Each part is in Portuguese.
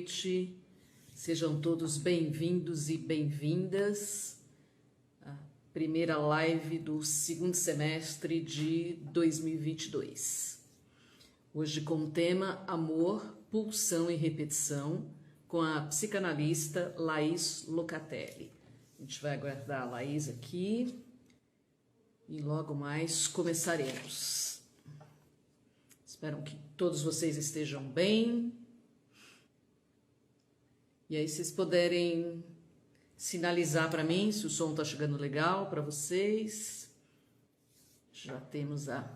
noite. Sejam todos bem-vindos e bem-vindas à primeira live do segundo semestre de 2022. Hoje com o tema Amor, Pulsão e Repetição, com a psicanalista Laís Locatelli. A gente vai aguardar a Laís aqui e logo mais começaremos. Espero que todos vocês estejam bem. E aí, vocês puderem sinalizar para mim se o som está chegando legal para vocês. Já temos a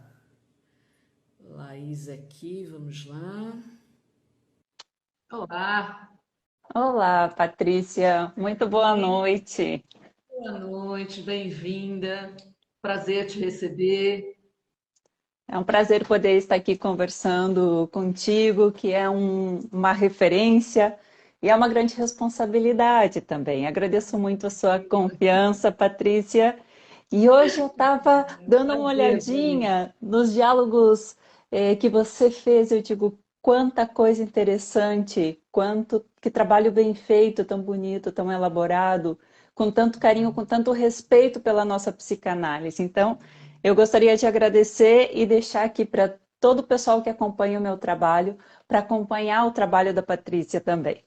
Laís aqui, vamos lá. Olá. Olá, Patrícia. Muito boa noite. Boa noite, bem-vinda. Prazer te receber. É um prazer poder estar aqui conversando contigo, que é uma referência e é uma grande responsabilidade também. Agradeço muito a sua confiança, Patrícia. E hoje eu estava dando uma olhadinha nos diálogos que você fez. Eu digo, quanta coisa interessante, que trabalho bem feito, tão bonito, tão elaborado, com tanto carinho, com tanto respeito pela nossa psicanálise. Então, eu gostaria de agradecer e deixar aqui para todo o pessoal que acompanha o meu trabalho, para acompanhar o trabalho da Patrícia também.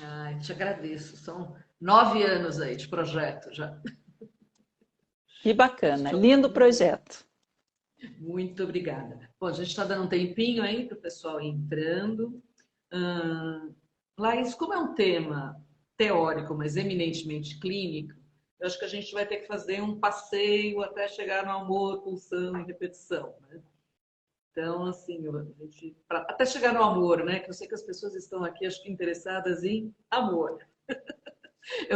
Ai, te agradeço. São 9 anos aí de projeto já. Que bacana, lindo projeto. Muito obrigada. Bom, a gente está dando um tempinho aí para o pessoal ir entrando. Laís, como é um tema teórico, mas eminentemente clínico, eu acho que a gente vai ter que fazer um passeio até chegar no amor, pulsão e repetição, né? Então, assim, até chegar no amor, né? Que eu sei que as pessoas estão aqui, acho que interessadas em amor.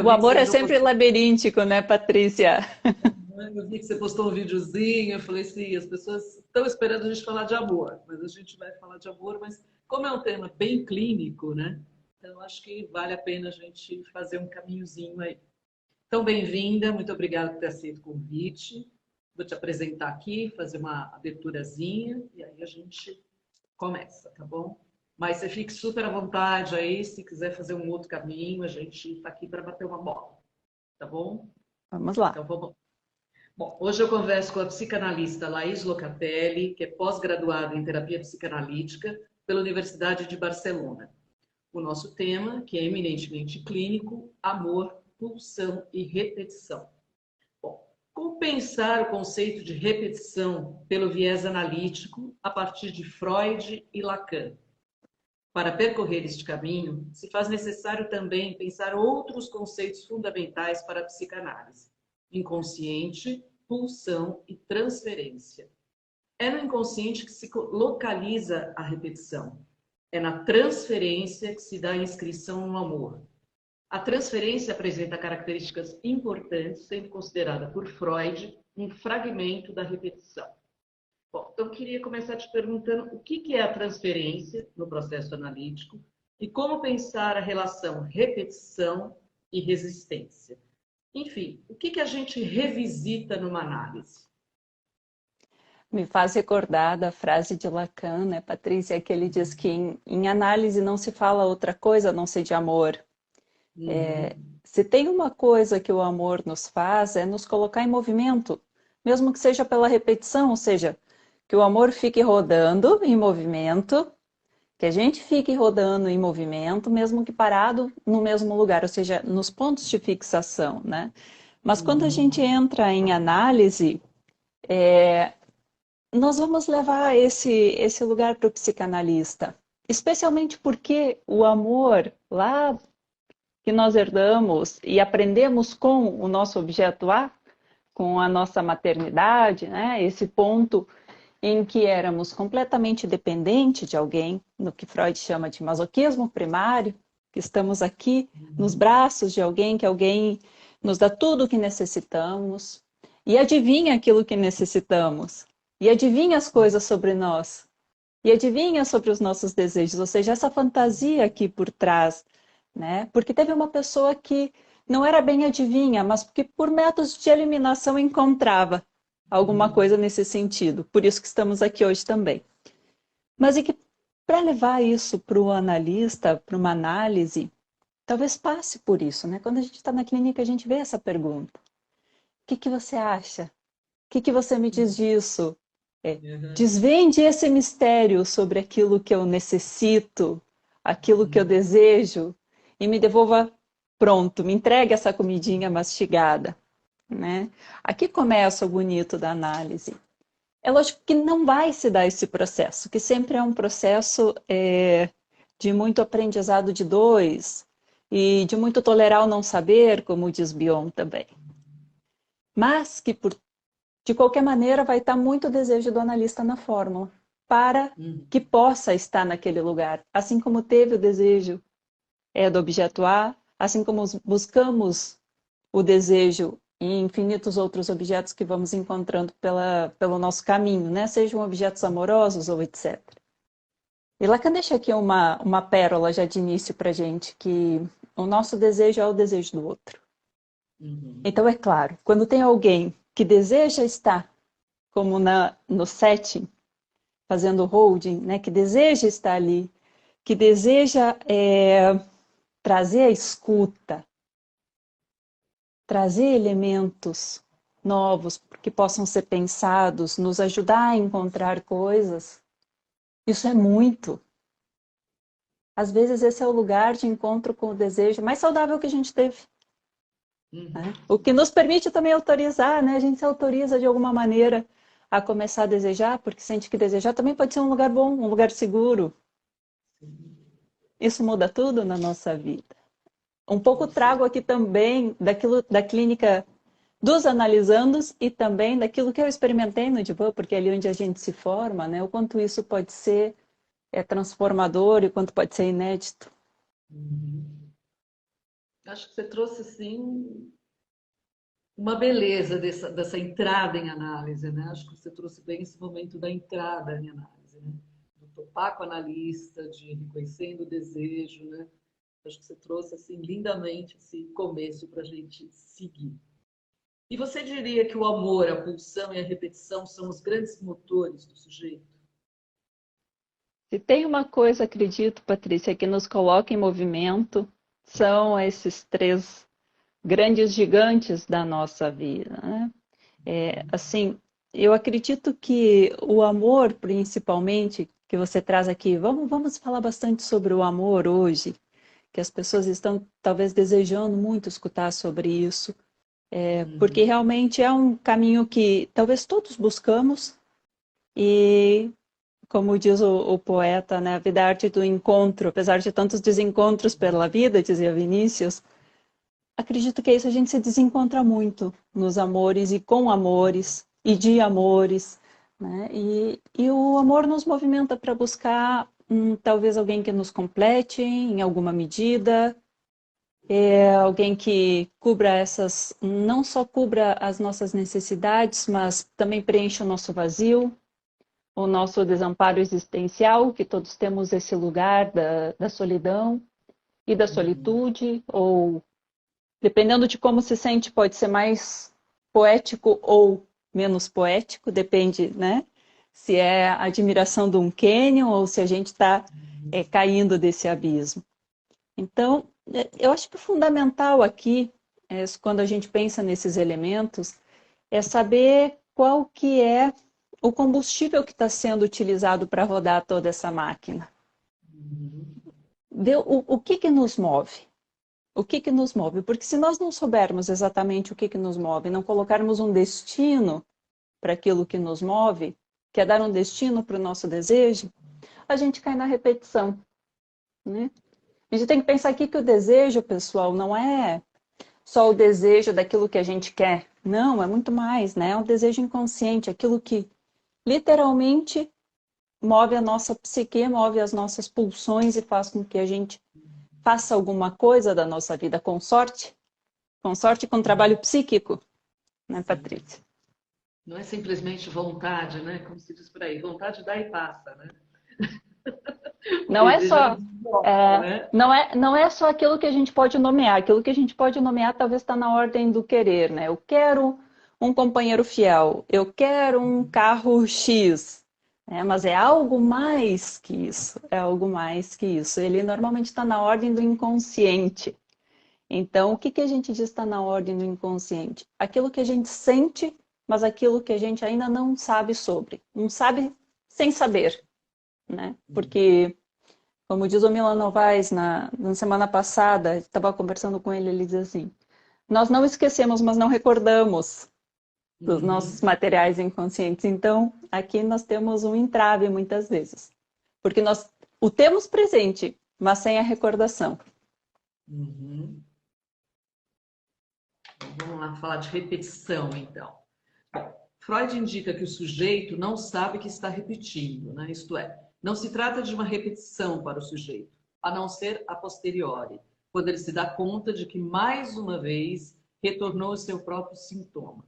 O amor é sempre labiríntico, né, Patrícia? Eu vi que você postou um videozinho, eu falei assim, as pessoas estão esperando a gente falar de amor, mas a gente vai falar de amor, mas como é um tema bem clínico, né? Então, acho que vale a pena a gente fazer um caminhozinho aí. Então, bem-vinda, muito obrigada por ter aceito o convite. Vou te apresentar aqui, fazer uma aberturazinha e aí a gente começa, tá bom? Mas você fique super à vontade aí, se quiser fazer um outro caminho, a gente está aqui para bater uma bola, tá bom? Vamos lá. Então, vamos. Bom, hoje eu converso com a psicanalista Laís Locatelli, que é pós-graduada em terapia psicanalítica pela Universidade de Barcelona. O nosso tema, que é eminentemente clínico, amor, pulsão e repetição. Bom, como pensar o conceito de repetição pelo viés analítico a partir de Freud e Lacan? Para percorrer este caminho, se faz necessário também pensar outros conceitos fundamentais para a psicanálise: inconsciente, pulsão e transferência. É no inconsciente que se localiza a repetição. É na transferência que se dá a inscrição no amor. A transferência apresenta características importantes, sendo considerada por Freud um fragmento da repetição. Bom, então eu queria começar te perguntando o que é a transferência no processo analítico e como pensar a relação repetição e resistência. Enfim, o que a gente revisita numa análise? Me faz recordar da frase de Lacan, né, Patrícia, que ele diz que em análise não se fala outra coisa a não ser de amor. Se tem uma coisa que o amor nos faz, é nos colocar em movimento, mesmo que seja pela repetição, ou seja, que o amor fique rodando em movimento, que a gente fique rodando em movimento, mesmo que parado no mesmo lugar, ou seja, nos pontos de fixação, né? Mas quando a gente entra em análise, nós vamos levar esse lugar para o psicanalista, especialmente porque o amor, lá que nós herdamos e aprendemos com o nosso objeto A, com a nossa maternidade, né? Esse ponto em que éramos completamente dependentes de alguém, no que Freud chama de masoquismo primário, que estamos aqui nos braços de alguém, que alguém nos dá tudo o que necessitamos e adivinha aquilo que necessitamos, e adivinha as coisas sobre nós, e adivinha sobre os nossos desejos, ou seja, essa fantasia aqui por trás, né? Porque teve uma pessoa que não era bem adivinha, mas que por métodos de eliminação encontrava alguma coisa nesse sentido. Por isso que estamos aqui hoje também. Mas e que para levar isso para o analista, para uma análise, talvez passe por isso, né? Quando a gente está na clínica, a gente vê essa pergunta. O que que você acha? O que que você me diz disso? Uhum. Desvende esse mistério sobre aquilo que eu necessito, aquilo que eu Uhum. desejo, e me devolva pronto, me entregue essa comidinha mastigada, né? Aqui começa o bonito da análise. É lógico que não vai se dar esse processo, que sempre é um processo de muito aprendizado de dois e de muito tolerar o não saber, como diz Bion também. Mas que, de qualquer maneira, vai estar muito o desejo do analista na fórmula, para Uhum. que possa estar naquele lugar. Assim como teve o desejo do objeto A, assim como buscamos o desejo em infinitos outros objetos que vamos encontrando pelo nosso caminho, né? Sejam objetos amorosos ou etc. E Lacan deixa aqui uma pérola já de início para gente, que o nosso desejo é o desejo do outro. Uhum. Então, é claro, quando tem alguém que deseja estar, como no setting, fazendo holding, né, que deseja estar ali, que deseja trazer a escuta, trazer elementos novos que possam ser pensados, nos ajudar a encontrar coisas, isso é muito. Às vezes esse é o lugar de encontro com o desejo mais saudável que a gente teve. Né? Uhum. O que nos permite também autorizar, né? A gente se autoriza de alguma maneira a começar a desejar, porque sente que desejar também pode ser um lugar bom, um lugar seguro. Isso muda tudo na nossa vida. Um pouco Com trago certeza. aqui também daquilo da clínica dos analisandos e também daquilo que eu experimentei no Divã, porque é ali onde a gente se forma, né? O quanto isso pode ser transformador e o quanto pode ser inédito. Uhum. Acho que você trouxe, sim, uma beleza dessa entrada em análise, né? Acho que você trouxe bem esse momento da entrada em análise, né? Do topar com o analista, de reconhecendo o desejo, né? Acho que você trouxe, assim, lindamente esse começo para a gente seguir. E você diria que o amor, a pulsão e a repetição são os grandes motores do sujeito? Se tem uma coisa, acredito, Patrícia, que nos coloca em movimento, são esses três grandes gigantes da nossa vida, né? Assim, eu acredito que o amor, principalmente, que você traz aqui, vamos falar bastante sobre o amor hoje, que as pessoas estão talvez desejando muito escutar sobre isso, porque Uhum. realmente é um caminho que talvez todos buscamos e, como diz o poeta, né, a vida é a arte do encontro, apesar de tantos desencontros pela vida, dizia Vinícius, acredito que é isso, a gente se desencontra muito nos amores e com amores e de amores, né? E o amor nos movimenta para buscar talvez alguém que nos complete em alguma medida, alguém que cubra essas, não só cubra as nossas necessidades, mas também preencha o nosso vazio, o nosso desamparo existencial, que todos temos esse lugar da solidão e da Uhum. solitude, ou dependendo de como se sente, pode ser mais poético ou menos poético, depende, né? Se é a admiração de um cânion ou se a gente está caindo desse abismo. Então, eu acho que o fundamental aqui, quando a gente pensa nesses elementos, é saber qual que é o combustível que está sendo utilizado para rodar toda essa máquina. Uhum. O que que nos move? O que que nos move? Porque se nós não soubermos exatamente o que que nos move, não colocarmos um destino para aquilo que nos move, que é dar um destino para o nosso desejo, a gente cai na repetição, né? A gente tem que pensar aqui que o desejo, pessoal, não é só o desejo daquilo que a gente quer. Não, é muito mais, né? É um desejo inconsciente, aquilo que literalmente move a nossa psique, move as nossas pulsões e faz com que a gente faça alguma coisa da nossa vida com sorte com trabalho psíquico, né, Sim. Patrícia? Não é simplesmente vontade, né? Como se diz por aí, vontade dá e passa, né? O Não é desejo é só nos move, né? não é só aquilo que a gente pode nomear. Aquilo que a gente pode nomear talvez está na ordem do querer, né? Eu quero um companheiro fiel, eu quero um carro X, Mas é algo mais que isso, é algo mais que isso. Ele normalmente está na ordem do inconsciente. Então, o que que a gente diz está na ordem do inconsciente? Aquilo que a gente sente, mas aquilo que a gente ainda não sabe sobre. Não sabe sem saber, né? Porque, como diz o Milan Novaes na semana passada, estava conversando com ele diz assim, nós não esquecemos, mas não recordamos dos nossos materiais inconscientes. Então, aqui nós temos um entrave muitas vezes, porque nós o temos presente, mas sem a recordação. Uhum. Vamos lá falar de repetição, então. Bom, Freud indica que o sujeito não sabe que está repetindo, né? Isto é, não se trata de uma repetição para o sujeito, a não ser a posteriori, quando ele se dá conta de que, mais uma vez, retornou ao seu próprio sintoma.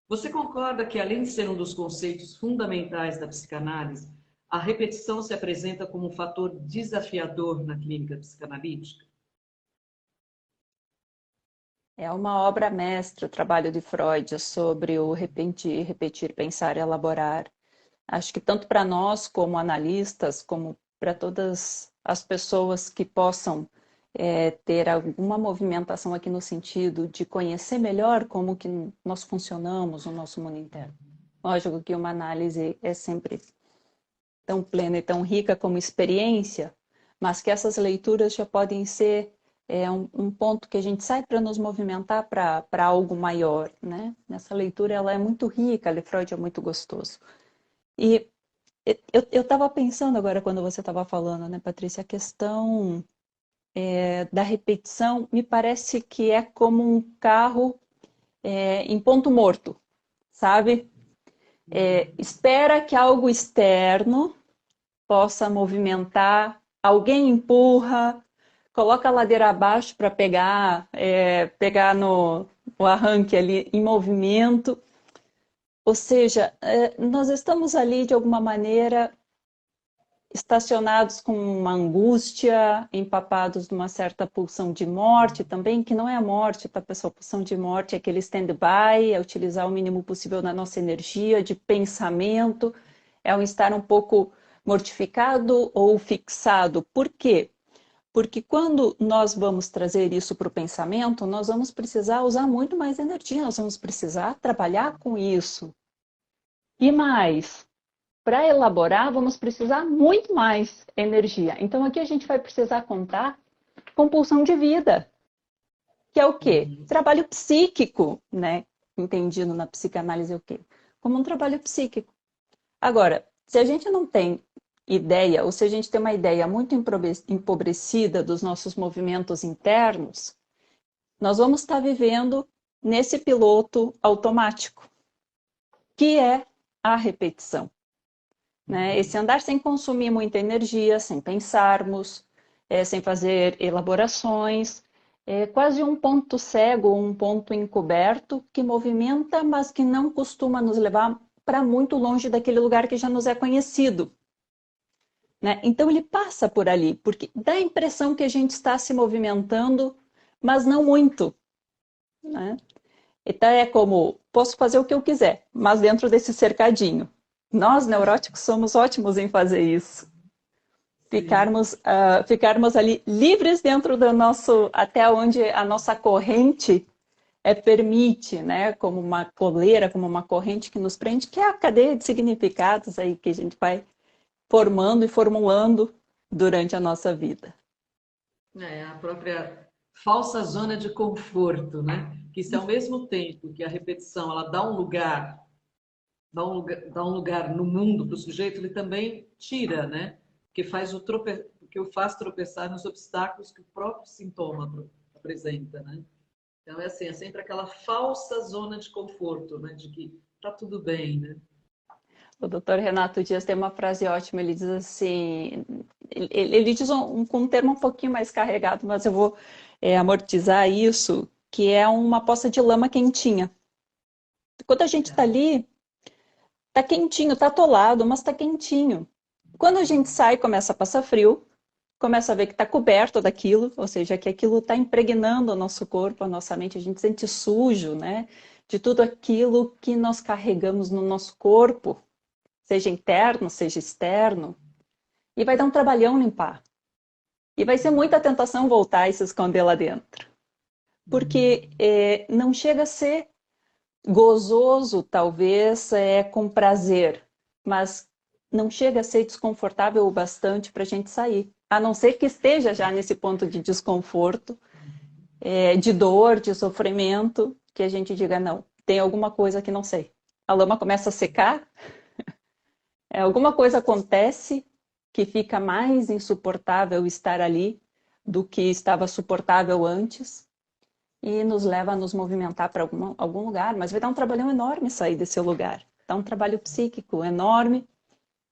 Você concorda que, além de ser um dos conceitos fundamentais da psicanálise, a repetição se apresenta como um fator desafiador na clínica psicanalítica? É uma obra mestra o trabalho de Freud sobre o repetir, repetir, pensar e elaborar. Acho que tanto para nós como analistas, como para todas as pessoas que possam ter alguma movimentação aqui no sentido de conhecer melhor como que nós funcionamos no nosso mundo interno. Lógico que uma análise é sempre tão plena e tão rica como experiência, mas que essas leituras já podem ser um ponto que a gente sai para nos movimentar para algo maior, né? Nessa leitura ela é muito rica, a Freud é muito gostoso. E eu estava pensando agora quando você estava falando, né, Patrícia, a questão da repetição me parece que é como um carro em ponto morto, sabe? Espera que algo externo possa movimentar, alguém empurra, coloca a ladeira abaixo para pegar no arranque ali em movimento. Ou seja, nós estamos ali de alguma maneira estacionados com uma angústia, empapados de uma certa pulsão de morte também, que não é a morte, tá, pessoal? Pulsão de morte é aquele stand-by, é utilizar o mínimo possível da nossa energia de pensamento, é um estar um pouco mortificado ou fixado. Por quê? Porque quando nós vamos trazer isso para o pensamento, nós vamos precisar usar muito mais energia, nós vamos precisar trabalhar com isso. E mais, para elaborar, vamos precisar muito mais energia. Então, aqui a gente vai precisar contar com pulsão de vida, que é o quê? Trabalho psíquico, né? Entendido na psicanálise é o quê? Como um trabalho psíquico. Agora, se a gente não tem ideia, ou se a gente tem uma ideia muito empobrecida dos nossos movimentos internos, nós vamos estar vivendo nesse piloto automático, que é a repetição. Né? Esse andar sem consumir muita energia, sem pensarmos, sem fazer elaborações, é quase um ponto cego, um ponto encoberto que movimenta, mas que não costuma nos levar para muito longe daquele lugar que já nos é conhecido. Né? Então ele passa por ali, porque dá a impressão que a gente está se movimentando, mas não muito. Né? Então é como, posso fazer o que eu quiser, mas dentro desse cercadinho. Nós, neuróticos, somos ótimos em fazer isso. Ficarmos ali livres dentro do nosso, até onde a nossa corrente permite, né? Como uma coleira, como uma corrente que nos prende, que é a cadeia de significados aí que a gente vai formando e formulando durante a nossa vida. É a própria falsa zona de conforto, né? Que se ao mesmo tempo que a repetição ela dá um lugar dá um lugar no mundo para o sujeito, ele também tira, né? Que o faz tropeçar nos obstáculos que o próprio sintoma apresenta, né? Então é assim, é sempre aquela falsa zona de conforto, né? De que tá tudo bem, né? O doutor Renato Dias tem uma frase ótima, ele diz assim, ele diz com um termo um pouquinho mais carregado, mas eu vou amortizar isso, que é uma poça de lama quentinha. Quando a gente está ali, tá quentinho, tá atolado, mas tá quentinho. Quando a gente sai, começa a passar frio, começa a ver que está coberto daquilo, ou seja, que aquilo está impregnando o nosso corpo, a nossa mente, a gente sente sujo, né? De tudo aquilo que nós carregamos no nosso corpo, seja interno, seja externo, e vai dar um trabalhão limpar. E vai ser muita tentação voltar e se esconder lá dentro. Porque não chega a ser gozoso, talvez, com prazer, mas não chega a ser desconfortável o bastante para a gente sair. A não ser que esteja já nesse ponto de desconforto, de dor, de sofrimento, que a gente diga, não, tem alguma coisa que não sei. A lama começa a secar, alguma coisa acontece que fica mais insuportável estar ali do que estava suportável antes e nos leva a nos movimentar para algum lugar, mas vai dar um trabalhão enorme sair desse lugar. Dá um trabalho psíquico enorme,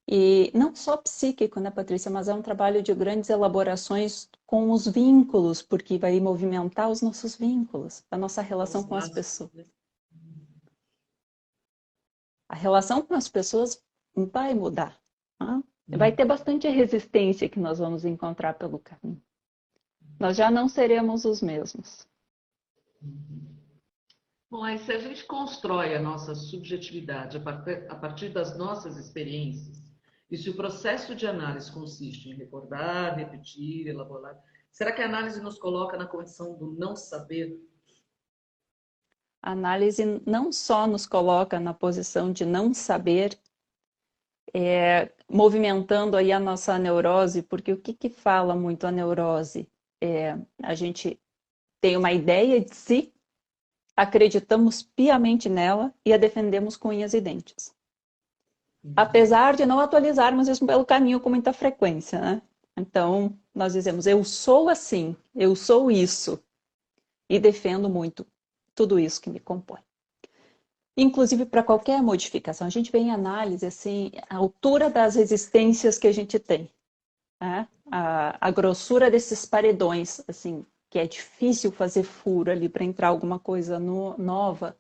e não só psíquico, né, Patrícia, mas é um trabalho de grandes elaborações com os vínculos, porque vai movimentar os nossos vínculos, a nossa relação com as pessoas. A relação com as pessoas vai mudar. Tá? Vai ter bastante resistência que nós vamos encontrar pelo caminho. Nós já não seremos os mesmos. Bom, aí se a gente constrói a nossa subjetividade a partir das nossas experiências, e se o processo de análise consiste em recordar, repetir, elaborar, será que a análise nos coloca na condição do não saber? A análise não só nos coloca na posição de não saber, movimentando aí a nossa neurose, porque o que fala muito a neurose? A gente tem uma ideia de si, acreditamos piamente nela e a defendemos com unhas e dentes. Apesar de não atualizarmos isso pelo caminho com muita frequência, né? Então, nós dizemos, eu sou assim, eu sou isso, e defendo muito tudo isso que me compõe. Inclusive, para qualquer modificação, a gente vê em análise, assim, a altura das resistências que a gente tem, né? A grossura desses paredões, assim, que é difícil fazer furo ali para entrar alguma coisa nova,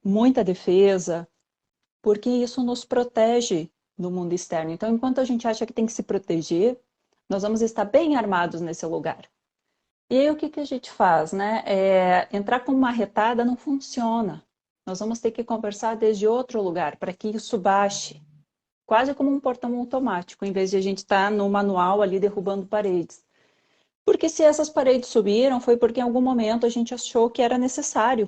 muita defesa, porque isso nos protege no mundo externo. Então, enquanto a gente acha que tem que se proteger, nós vamos estar bem armados nesse lugar. E aí, o que a gente faz, né? Entrar com uma retada não funciona. Nós vamos ter que conversar desde outro lugar para que isso baixe. Quase como um portão automático, em vez de a gente estar no manual ali derrubando paredes. Porque se essas paredes subiram, foi porque em algum momento a gente achou que era necessário.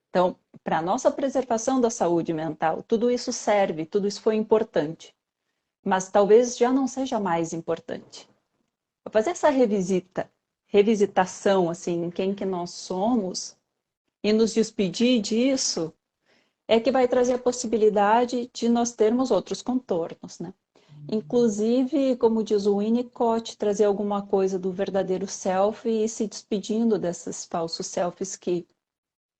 Então, para a nossa preservação da saúde mental, tudo isso serve, tudo isso foi importante. Mas talvez já não seja mais importante. Fazer essa revisitação assim, em quem que nós somos e nos despedir disso é que vai trazer a possibilidade de nós termos outros contornos, né? Inclusive, como diz o Winnicott, trazer alguma coisa do verdadeiro self e se despedindo desses falsos selfies que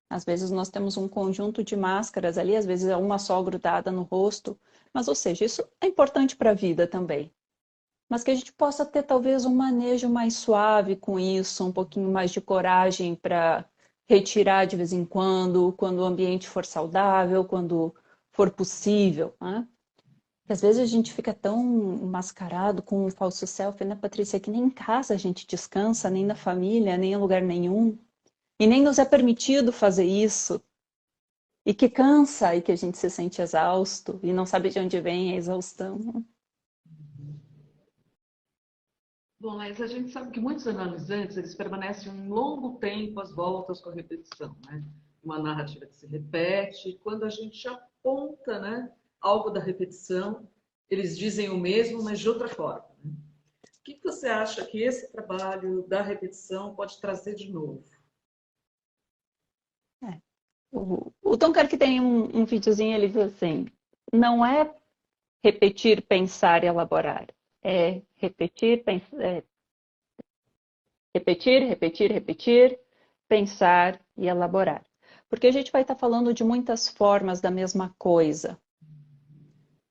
às vezes nós temos um conjunto de máscaras ali, às vezes é uma só grudada no rosto, mas ou seja, isso é importante para a vida também. Mas que a gente possa ter talvez um manejo mais suave com isso, um pouquinho mais de coragem para retirar de vez em quando o ambiente for saudável, quando for possível, né? Porque às vezes a gente fica tão mascarado com um falso self, né, Patrícia, que nem em casa a gente descansa, nem na família, nem em lugar nenhum. E nem nos é permitido fazer isso. E que cansa, e que a gente se sente exausto, e não sabe de onde vem a exaustão. Bom, mas a gente sabe que muitos analisantes, eles permanecem um longo tempo às voltas com a repetição, né? Uma narrativa que se repete. Quando a gente aponta, né, algo da repetição, eles dizem o mesmo, mas de outra forma. Né? O que você acha que esse trabalho da repetição pode trazer de novo? O Tom Carr que tem um videozinho, ele diz assim, não é repetir, pensar e elaborar. É repetir, repetir, pensar e elaborar. Porque a gente vai estar falando de muitas formas da mesma coisa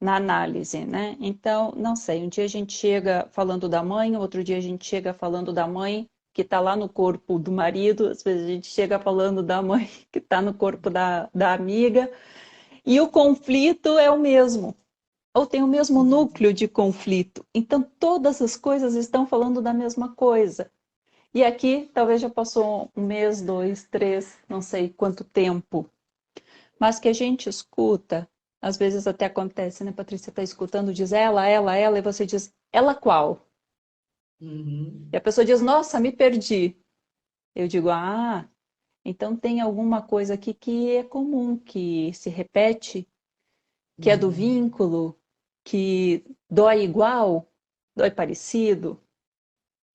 na análise, né? Então, não sei, um dia a gente chega falando da mãe, outro dia a gente chega falando da mãe que está lá no corpo do marido, às vezes a gente chega falando da mãe que está no corpo da amiga, e o conflito é o mesmo, ou tem o mesmo núcleo de conflito. Então, todas as coisas estão falando da mesma coisa. E aqui, talvez já passou um mês, dois, três, não sei quanto tempo, mas que a gente escuta às vezes até acontece, né, Patrícia? Está escutando, diz ela, e você diz, ela qual? Uhum. E a pessoa diz, nossa, me perdi. Eu digo, então tem alguma coisa aqui que é comum, que se repete, que é do Uhum. vínculo, que dói igual, dói parecido.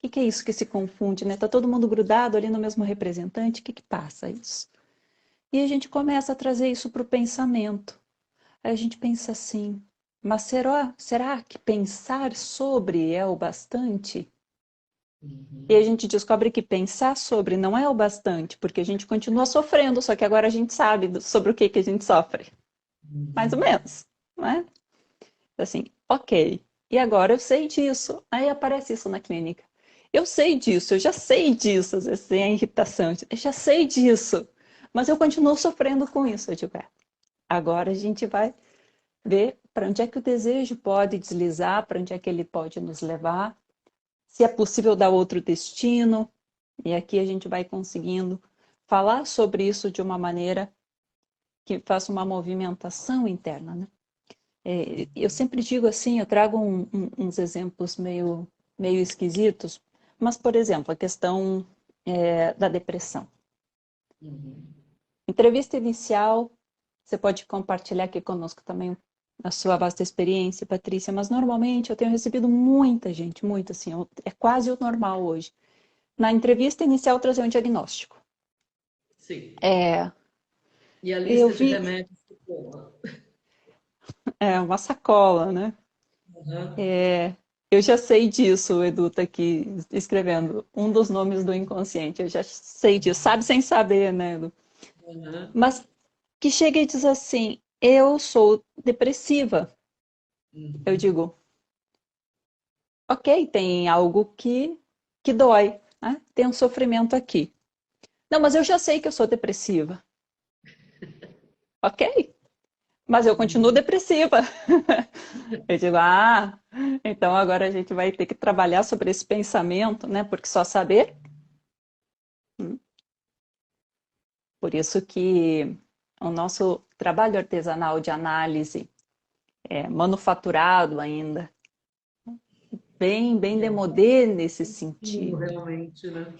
O que é isso que se confunde, né? Tá todo mundo grudado ali no mesmo representante, o que passa isso? E a gente começa a trazer isso para o pensamento. Aí a gente pensa assim, mas será que pensar sobre é o bastante? E a Uhum. gente descobre que pensar sobre não é o bastante, porque a gente continua sofrendo, só que agora a gente sabe sobre o que a gente sofre. Mais ou Uhum. menos, não é? Assim, ok. E agora eu sei disso. Aí aparece isso na clínica. Eu sei disso, eu já sei disso, às vezes tem a irritação, eu já sei disso, mas eu continuo sofrendo com isso. Eu digo, agora a gente vai ver para onde é que o desejo pode deslizar, para onde é que ele pode nos levar, se é possível dar outro destino. E aqui a gente vai conseguindo falar sobre isso de uma maneira que faça uma movimentação interna, né? Eu sempre digo assim, eu trago uns exemplos meio esquisitos, mas, por exemplo, a questão da depressão. Uhum. Entrevista inicial, você pode compartilhar aqui conosco também a sua vasta experiência, Patrícia, mas normalmente eu tenho recebido muita gente, muito assim, é quase o normal hoje. Na entrevista inicial, trazer um diagnóstico. Sim. É, E a eu lista de vi, remédios que toma. uma sacola, né? Uhum. É, eu já sei disso, o Edu tá aqui escrevendo um dos nomes do inconsciente. Eu já sei disso, sabe sem saber, né, Edu? Uhum. Mas que chega e diz assim: eu sou depressiva. Eu Uhum. digo, ok, tem algo que dói, né? Tem um sofrimento aqui. Não, mas eu já sei que eu sou depressiva. Ok, mas eu continuo Uhum. depressiva. Eu digo, então agora a gente vai ter que trabalhar sobre esse pensamento, né? Porque só saber. Por isso que o nosso trabalho artesanal de análise é manufaturado ainda, bem demodê nesse Sim, sentido. realmente, né?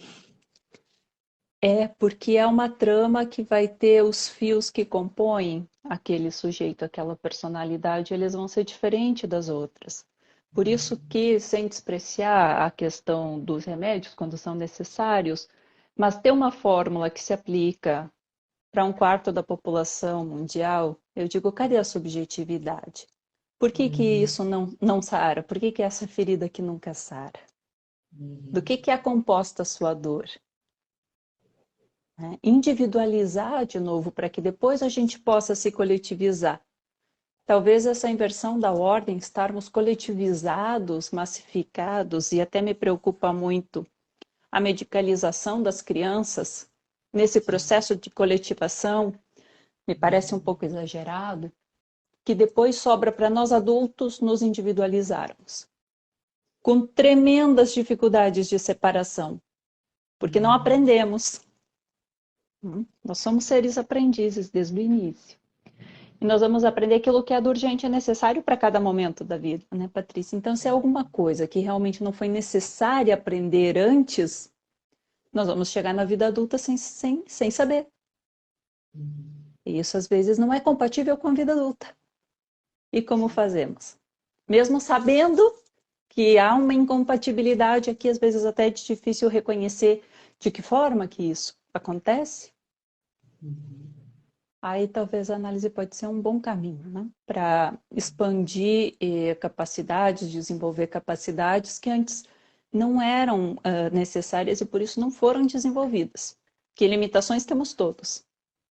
É porque é uma trama que vai ter os fios que compõem aquele sujeito, aquela personalidade, eles vão ser diferentes das outras. Por isso que, sem despreciar a questão dos remédios quando são necessários, mas ter uma fórmula que se aplica para um quarto da população mundial, eu digo, cadê a subjetividade? Por que Uhum. isso não sara? Por que essa ferida aqui nunca sara? Do Uhum. que é composta a sua dor? Né? Individualizar de novo para que depois a gente possa se coletivizar. Talvez essa inversão da ordem, estarmos coletivizados, massificados, e até me preocupa muito a medicalização das crianças nesse Sim. processo de coletivação, me parece um pouco exagerado, que depois sobra para nós adultos nos individualizarmos, com tremendas dificuldades de separação, porque não Uhum. aprendemos. Nós somos seres aprendizes desde o início. E nós vamos aprender aquilo que é do urgente e necessário para cada momento da vida, né, Patrícia? Então, se é alguma coisa que realmente não foi necessária aprender antes, nós vamos chegar na vida adulta sem saber. Uhum. E isso, às vezes, não é compatível com a vida adulta. E como fazemos? Mesmo sabendo que há uma incompatibilidade aqui, às vezes até é difícil reconhecer de que forma que isso acontece, Uhum. aí talvez a análise pode ser um bom caminho, né? Para expandir capacidades, desenvolver capacidades que antes não eram necessárias e por isso não foram desenvolvidas. Que limitações temos todos.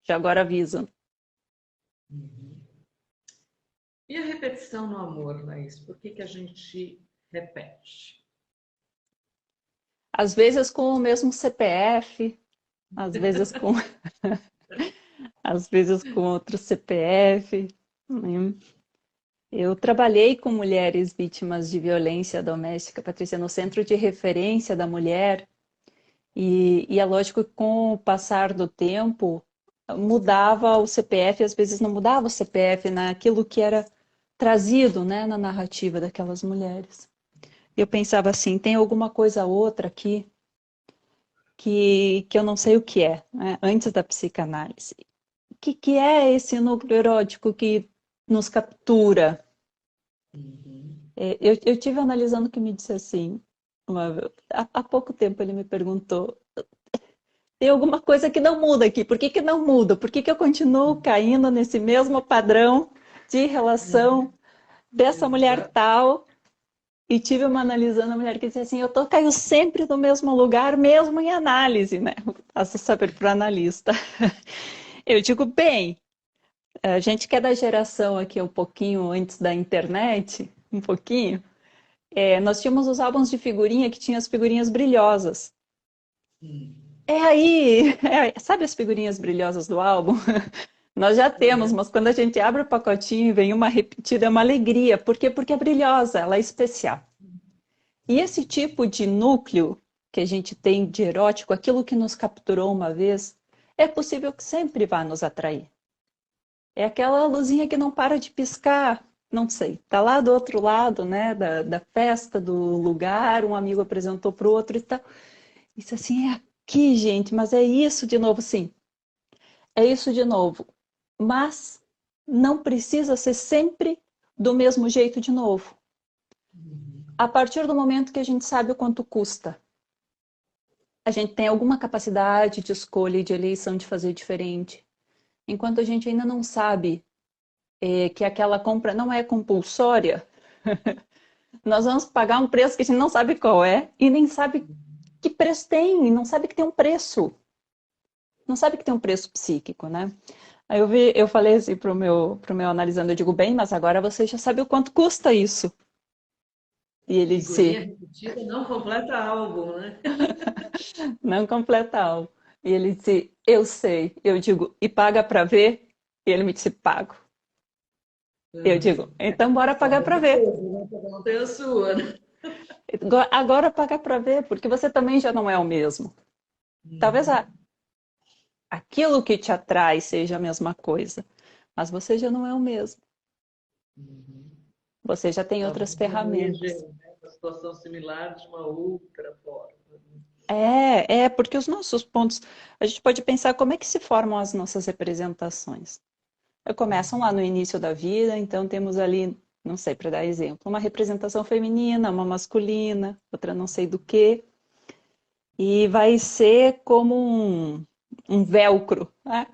Já agora aviso. Uhum. E a repetição no amor, Laís? Por que que a gente repete? Às vezes com o mesmo CPF, às vezes com, às vezes com outro CPF. Né? Eu trabalhei com mulheres vítimas de violência doméstica, Patrícia, no Centro de Referência da Mulher, e é lógico que com o passar do tempo, mudava o CPF, às vezes não mudava o CPF naquilo que era trazido, né, na narrativa daquelas mulheres. Eu pensava assim, tem alguma coisa outra aqui que eu não sei o que é, né, antes da psicanálise. O que é esse núcleo erótico que nos captura? Uhum. Eu tive analisando que me disse assim, há pouco tempo ele me perguntou, tem alguma coisa que não muda aqui, por que que não muda? Por que que eu continuo caindo nesse mesmo padrão de relação dessa mulher Exato. tal? E tive uma analisando a mulher que disse assim, caindo sempre no mesmo lugar, mesmo em análise, né? Faço saber para o analista. Eu digo, bem, a gente que é da geração aqui um pouquinho antes da internet, um pouquinho, nós tínhamos os álbuns de figurinha que tinham as figurinhas brilhosas. Sim. Sabe as figurinhas brilhosas do álbum? Nós já temos, Uhum. mas quando a gente abre o pacotinho e vem uma repetida, é uma alegria. Por quê? Porque é brilhosa, ela é especial. E esse tipo de núcleo que a gente tem de erótico, aquilo que nos capturou uma vez, é possível que sempre vá nos atrair. É aquela luzinha que não para de piscar, não sei, tá lá do outro lado, né, da festa, do lugar, um amigo apresentou para o outro e tal. Isso assim, é aqui, gente, mas é isso de novo, sim, é isso de novo. Mas não precisa ser sempre do mesmo jeito de novo. Uhum. A partir do momento que a gente sabe o quanto custa, a gente tem alguma capacidade de escolha e de eleição de fazer diferente. Enquanto a gente ainda não sabe que aquela compra não é compulsória, nós vamos pagar um preço que a gente não sabe qual é e nem sabe que preço tem, não sabe que tem um preço. Não sabe que tem um preço psíquico, né? Aí eu falei assim pro meu analisando, eu digo, bem, mas agora você já sabe o quanto custa isso. E ele Figurinha disse, repetida não completa álbum, né? não completa algo. E ele disse, eu sei. Eu digo, e paga para ver? E ele me disse, pago. Eu digo, Uhum. então bora pagar Forma para de ver. peso, né? Cada um tem a sua, né? Agora pagar para ver, porque você também já não é o mesmo. Talvez Uhum. aquilo que te atrai seja a mesma coisa, mas você já não é o mesmo. Uhum. Você já tem outras Talvez eu veja, ferramentas. né, uma situação similar de uma outra forma. Porque os nossos pontos, a gente pode pensar como é que se formam as nossas representações. Começam lá no início da vida, então temos ali, não sei, para dar exemplo, uma representação feminina, uma masculina, outra não sei do que, e vai ser como um velcro, né?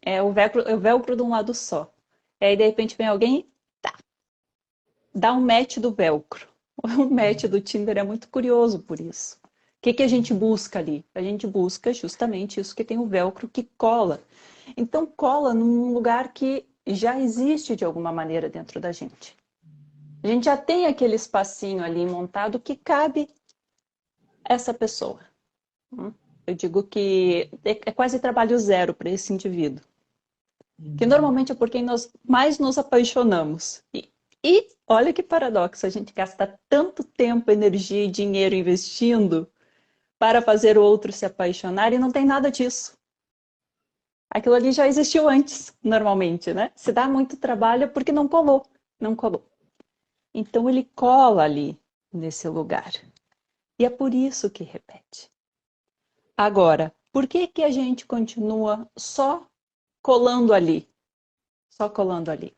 É o velcro de um lado só. E aí, de repente, vem alguém, dá um match do velcro. O match do Tinder é muito curioso por isso. O que a gente busca ali? A gente busca justamente isso que tem o velcro que cola. Então, cola num lugar que já existe de alguma maneira dentro da gente. A gente já tem aquele espacinho ali montado que cabe essa pessoa. Eu digo que é quase trabalho zero para esse indivíduo, que Uhum. normalmente é por quem nós mais nos apaixonamos. E olha que paradoxo, a gente gasta tanto tempo, energia e dinheiro investindo para fazer o outro se apaixonar e não tem nada disso. Aquilo ali já existiu antes, normalmente, né? Se dá muito trabalho é porque não colou, não colou. Então ele cola ali nesse lugar. E é por isso que repete. Agora, por que que a gente continua só colando ali? Só colando ali.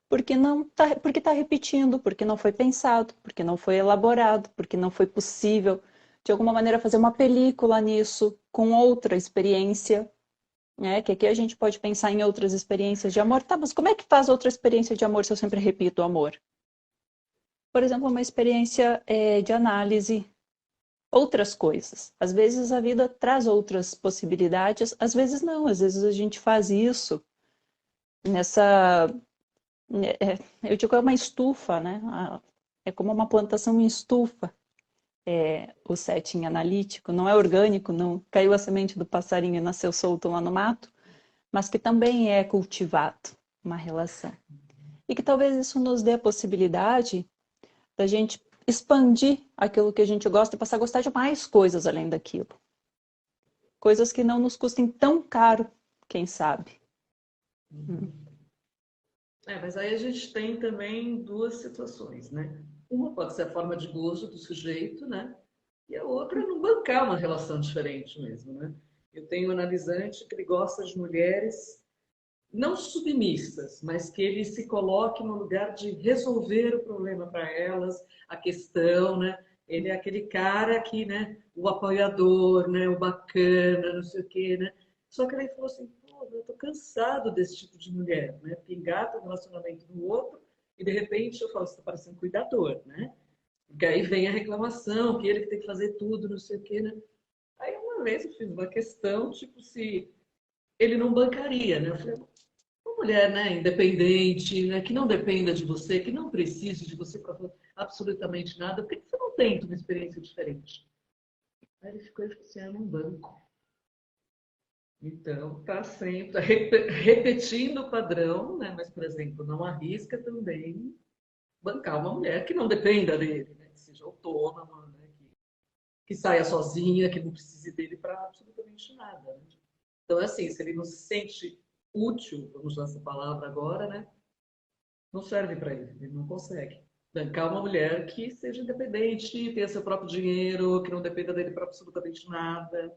Porque tá repetindo, porque não foi pensado, porque não foi elaborado, porque não foi possível, de alguma maneira, fazer uma película nisso, com outra experiência, né? Que aqui a gente pode pensar em outras experiências de amor. Tá, mas como é que faz outra experiência de amor se eu sempre repito o amor? Por exemplo, uma experiência de análise, outras coisas. Às vezes a vida traz outras possibilidades, às vezes não, às vezes a gente faz isso nessa. Eu digo, é uma estufa, né? É como uma plantação em estufa, o setting analítico, não é orgânico, não caiu a semente do passarinho e nasceu solto lá no mato, mas que também é cultivado, uma relação. E que talvez isso nos dê a possibilidade da gente expandir aquilo que a gente gosta e passar a gostar de mais coisas além daquilo. Coisas que não nos custem tão caro quem sabe. Mas aí a gente tem também duas situações, né? Uma pode ser a forma de gozo do sujeito, né? E a outra é não bancar uma relação diferente mesmo, né? Eu tenho um analisante que ele gosta de mulheres não submissas, mas que ele se coloque no lugar de resolver o problema para elas, a questão, né? Ele é aquele cara que, né, o apoiador, né, o bacana, não sei o quê, né? Só que ele falou assim, pô, eu tô cansado desse tipo de mulher, né? Pingar o relacionamento do outro e de repente eu falo, você tá parecendo cuidador, né? Porque aí vem a reclamação, que ele que tem que fazer tudo, não sei o quê, né? Aí uma vez eu fiz uma questão, tipo, se ele não bancaria, né? Eu falei, uma mulher, né, independente, né, que não dependa de você, que não precise de você para absolutamente nada, por que você não tenta uma experiência diferente? Aí ele ficou assim, num banco. Então, está sempre repetindo o padrão, né? Mas, por exemplo, não arrisca também bancar uma mulher que não dependa dele, né? Que seja autônoma, né? Que saia sozinha, que não precise dele para absolutamente nada. Né? Então, assim, se ele não se sente útil, vamos usar essa palavra agora, né? Não serve para ele, ele não consegue. Bancar uma mulher que seja independente, tenha seu próprio dinheiro, que não dependa dele para absolutamente nada.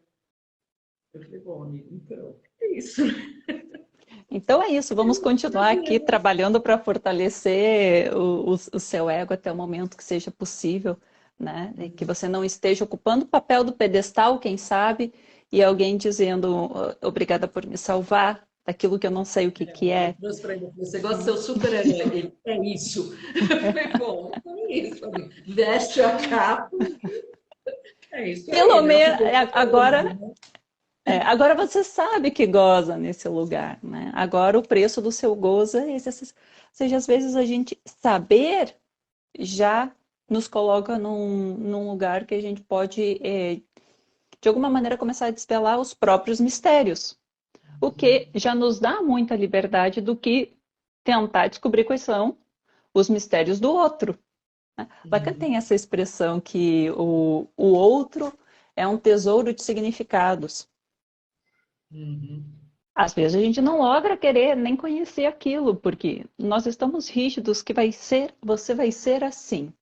Eu falei, bom, amigo, então, é isso. Então é isso, vamos continuar aqui trabalhando para fortalecer o seu ego até o momento que seja possível, né? E que você não esteja ocupando o papel do pedestal, quem sabe, e alguém dizendo obrigada por me salvar daquilo que eu não sei o que que é. Você gosta de ser o super-herói, é isso. Eu falei, bom, então é isso, amigo. Veste a capa, é isso Pelo aí, né? menos, agora você sabe que goza nesse lugar, né? Agora o preço do seu gozo é esse. Ou seja, às vezes a gente saber já nos coloca num lugar que a gente pode, de alguma maneira, começar a desvelar os próprios mistérios. O que já nos dá muita liberdade do que tentar descobrir quais são os mistérios do outro. Né? Lacan tem essa expressão que o outro é um tesouro de significados. Às vezes a gente não logra querer nem conhecer aquilo, porque nós estamos rígidos que você vai ser assim.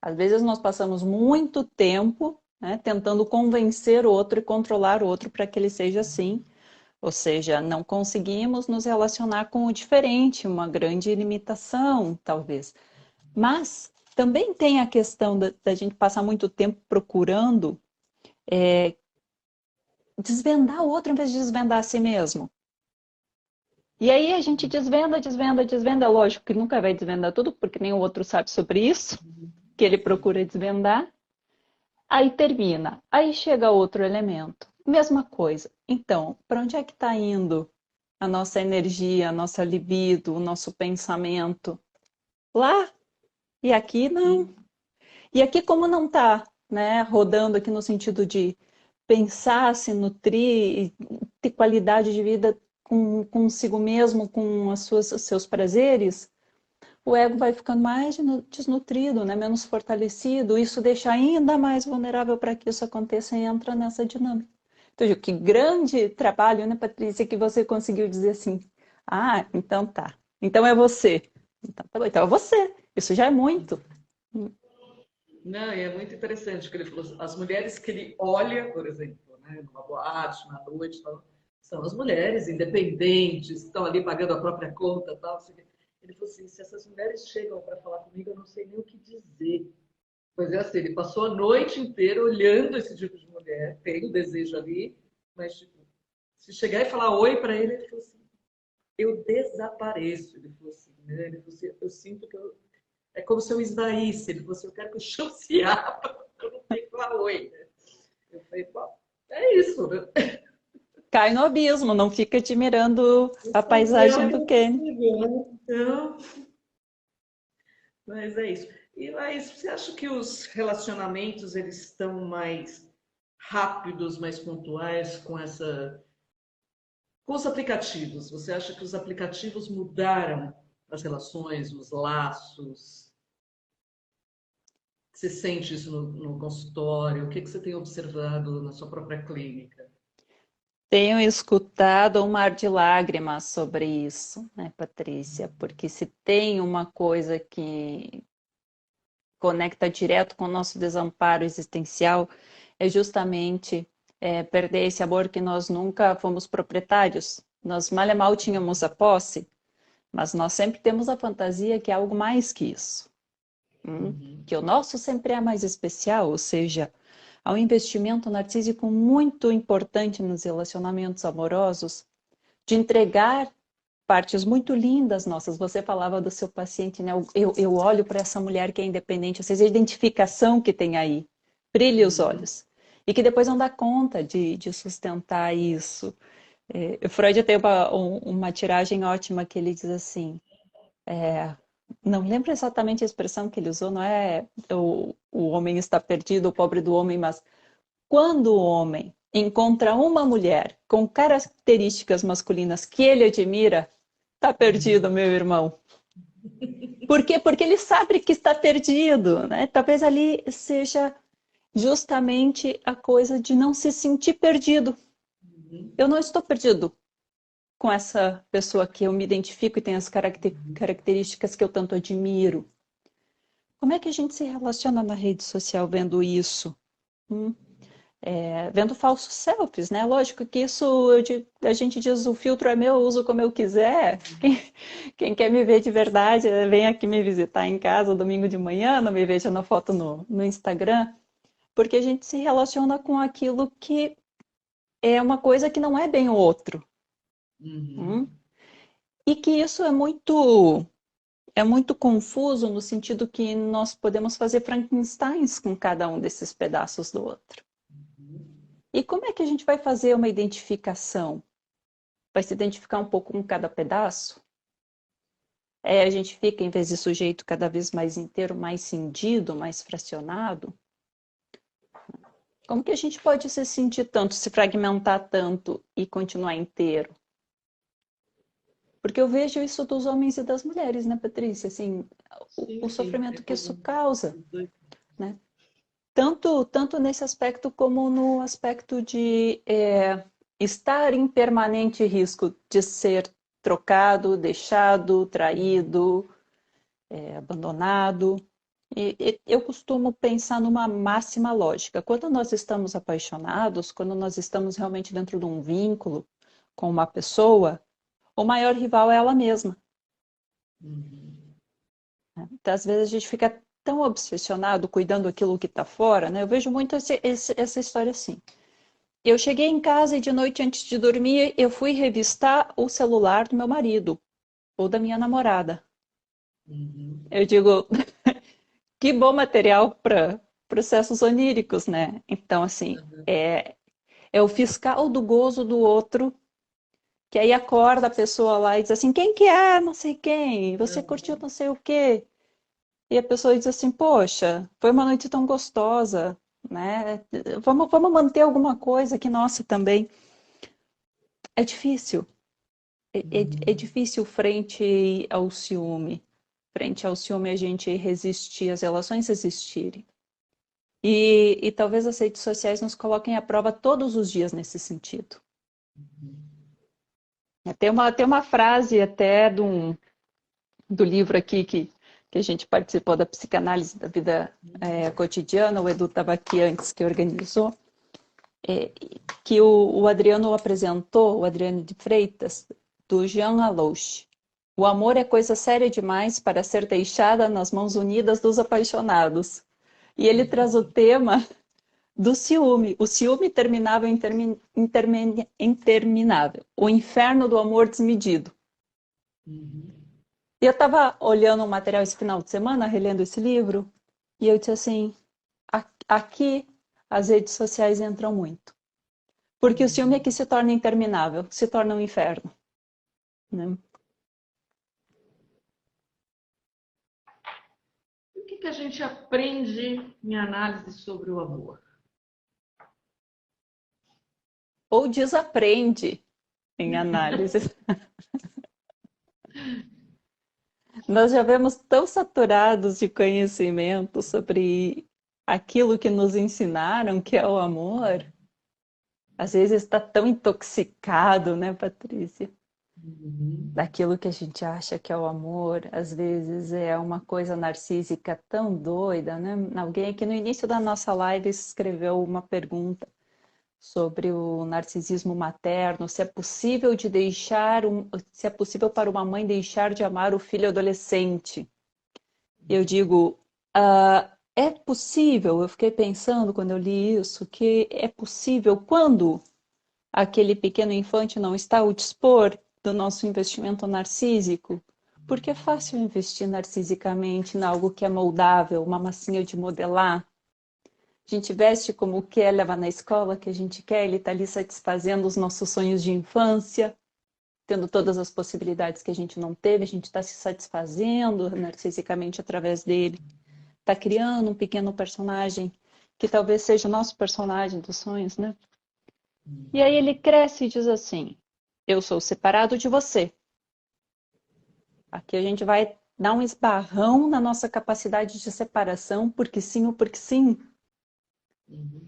Às vezes nós passamos muito tempo, né, tentando convencer o outro e controlar o outro para que ele seja assim. Ou seja, não conseguimos nos relacionar com o diferente, uma grande limitação, talvez. Mas também tem a questão da gente passar muito tempo procurando desvendar o outro em vez de desvendar a si mesmo. E aí a gente desvenda, desvenda, desvenda. Lógico que nunca vai desvendar tudo, porque nem o outro sabe sobre isso, que ele procura desvendar. Aí termina. Aí chega outro elemento. Mesma coisa. Então, para onde é que está indo a nossa energia, a nossa libido, o nosso pensamento? Lá. E aqui não. E aqui como não está, né, rodando aqui no sentido de pensar, se nutrir, ter qualidade de vida consigo mesmo, com os seus prazeres, o ego vai ficando mais desnutrido, né? Menos fortalecido. Isso deixa ainda mais vulnerável para que isso aconteça e entra nessa dinâmica. Então, que grande trabalho, né, Patrícia, que você conseguiu dizer assim, ah, então tá. Então é você. Então, tá bom, então é você. Isso já é muito. Não, e é muito interessante o que ele falou. As mulheres que ele olha, por exemplo, né, numa boate, na noite, tal, são as mulheres independentes, que estão ali pagando a própria conta, tal. Ele falou assim: se essas mulheres chegam para falar comigo, eu não sei nem o que dizer. Pois é, assim, ele passou a noite inteira olhando esse tipo de mulher, tem o desejo ali, mas tipo, se chegar e falar oi para ele, ele falou assim: eu desapareço. Ele falou assim, né? Ele falou assim, eu sinto que é como se eu esvaísse. Ele falou assim, eu quero que o chão se abra, eu não tenho que falar oi. Né? Eu falei, bom, é isso, né? Cai no abismo, não fica admirando a paisagem do Quênia. Né? Então, mas é isso. E mas você acha que os relacionamentos eles estão mais rápidos, mais pontuais com os aplicativos? Você acha que os aplicativos mudaram as relações, os laços? Você sente isso no consultório? O que você tem observado na sua própria clínica? Tenho escutado um mar de lágrimas sobre isso, né, Patrícia? Porque se tem uma coisa que conecta direto com o nosso desamparo existencial, é justamente perder esse amor que nós nunca fomos proprietários. Nós mal e mal tínhamos a posse, mas nós sempre temos a fantasia que é algo mais que isso. Uhum. Que o nosso sempre é mais especial, ou seja, há um investimento narcísico muito importante nos relacionamentos amorosos, de entregar partes muito lindas nossas. Você falava do seu paciente, né? Eu olho para essa mulher que é independente, ou seja, a identificação que tem aí, brilha os Uhum. olhos. E que depois não dá conta de sustentar isso. Freud tem uma tiragem ótima que ele diz assim, não lembro exatamente a expressão que ele usou, não é o homem está perdido, o pobre do homem, mas quando o homem encontra uma mulher com características masculinas que ele admira, está perdido, Uhum. meu irmão. Por quê? Porque ele sabe que está perdido, né? Talvez ali seja justamente a coisa de não se sentir perdido. Uhum. Eu não estou perdido com essa pessoa que eu me identifico e tem as Uhum. características que eu tanto admiro. Como é que a gente se relaciona na rede social vendo isso? Hum? Vendo falsos selfies, né? Lógico que isso a gente diz o filtro é meu, eu uso como eu quiser. Quem quer me ver de verdade, vem aqui me visitar em casa domingo de manhã, não me veja na foto no Instagram, porque a gente se relaciona com aquilo que é uma coisa que não é bem o outro. Uhum. Hum? E que isso é muito confuso no sentido que nós podemos fazer Frankensteins com cada um desses pedaços do outro. E como é que a gente vai fazer uma identificação? Vai se identificar um pouco com cada pedaço? A gente fica, em vez de sujeito, cada vez mais inteiro, mais cindido, mais fracionado? Como que a gente pode se sentir tanto, se fragmentar tanto e continuar inteiro? Porque eu vejo isso dos homens e das mulheres, né, Patrícia? Assim, o Sim, sim. É sofrimento que isso como causa, os dois. né? Tanto nesse aspecto como no aspecto de estar em permanente risco de ser trocado, deixado, traído, abandonado. E eu costumo pensar numa máxima lógica. Quando nós estamos apaixonados, quando nós estamos realmente dentro de um vínculo com uma pessoa, o maior rival é ela mesma. Uhum. Então, às vezes a gente fica tão obsessionado cuidando daquilo que está fora, né? Eu vejo muito essa história assim. Eu cheguei em casa e de noite antes de dormir, eu fui revistar o celular do meu marido ou da minha namorada. Uhum. Eu digo, que bom material para processos oníricos, né? Então, assim, Uhum. é o fiscal do gozo do outro, que aí acorda a pessoa lá e diz assim, quem que é? Não sei quem, você curtiu Uhum. não sei o quê. E a pessoa diz assim, poxa, foi uma noite tão gostosa, né? Vamos manter alguma coisa que nossa também. É difícil. É Uhum. difícil frente ao ciúme. Frente ao ciúme a gente resistir, as relações existirem. E talvez as redes sociais nos coloquem à prova todos os dias nesse sentido. Tem uma frase até do livro aqui que a gente participou da psicanálise da vida cotidiana, o Edu estava aqui antes que organizou, é, que o Adriano apresentou, o Adriano de Freitas, do Jean Alouche. O amor é coisa séria demais para ser deixada nas mãos unidas dos apaixonados. E ele traz o tema do ciúme, o ciúme terminável e interminável, o inferno do amor desmedido. Uhum. E eu estava olhando o material esse final de semana, relendo esse livro, e eu disse assim, aqui as redes sociais entram muito. Porque o ciúme é que Uhum. se torna interminável, se torna um inferno. Né? O que que a gente aprende em análise sobre o amor? Ou desaprende em análises. Nós já vemos tão saturados de conhecimento sobre aquilo que nos ensinaram que é o amor, Às vezes está tão intoxicado, né, Patrícia? Uhum. Daquilo que a gente acha que é o amor, às vezes é uma coisa narcísica tão doida, né? Alguém aqui no início da nossa live escreveu uma pergunta sobre o narcisismo materno, se é possível se é possível para uma mãe deixar de amar o filho adolescente. Eu digo, é possível, eu fiquei pensando quando eu li isso, que é possível quando aquele pequeno infante não está ao dispor do nosso investimento narcísico, porque é fácil investir narcisicamente em algo que é moldável, uma massinha de modelar. A gente veste como quer, leva na escola que a gente quer, ele está ali satisfazendo os nossos sonhos de infância, tendo todas as possibilidades que a gente não teve, a gente está se satisfazendo narcisicamente através dele, está criando um pequeno personagem que talvez seja o nosso personagem dos sonhos, né? E aí ele cresce e diz assim: eu sou separado de você. Aqui a gente vai dar um esbarrão na nossa capacidade de separação, porque sim ou porque sim. Uhum.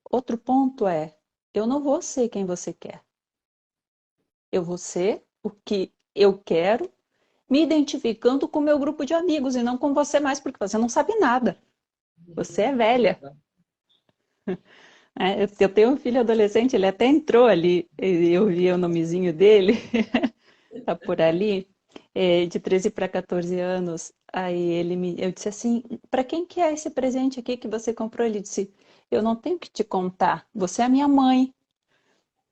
Outro ponto é: eu não vou ser quem você quer. Eu vou ser o que eu quero, me identificando com o meu grupo de amigos e não com você mais, porque você não sabe nada. Você é velha. É, eu tenho um filho adolescente, ele até entrou ali, eu vi o nomezinho dele, tá por ali, de 13 para 14 anos. Aí eu disse assim, para quem que é esse presente aqui que você comprou? Ele disse, eu não tenho que te contar, você é a minha mãe.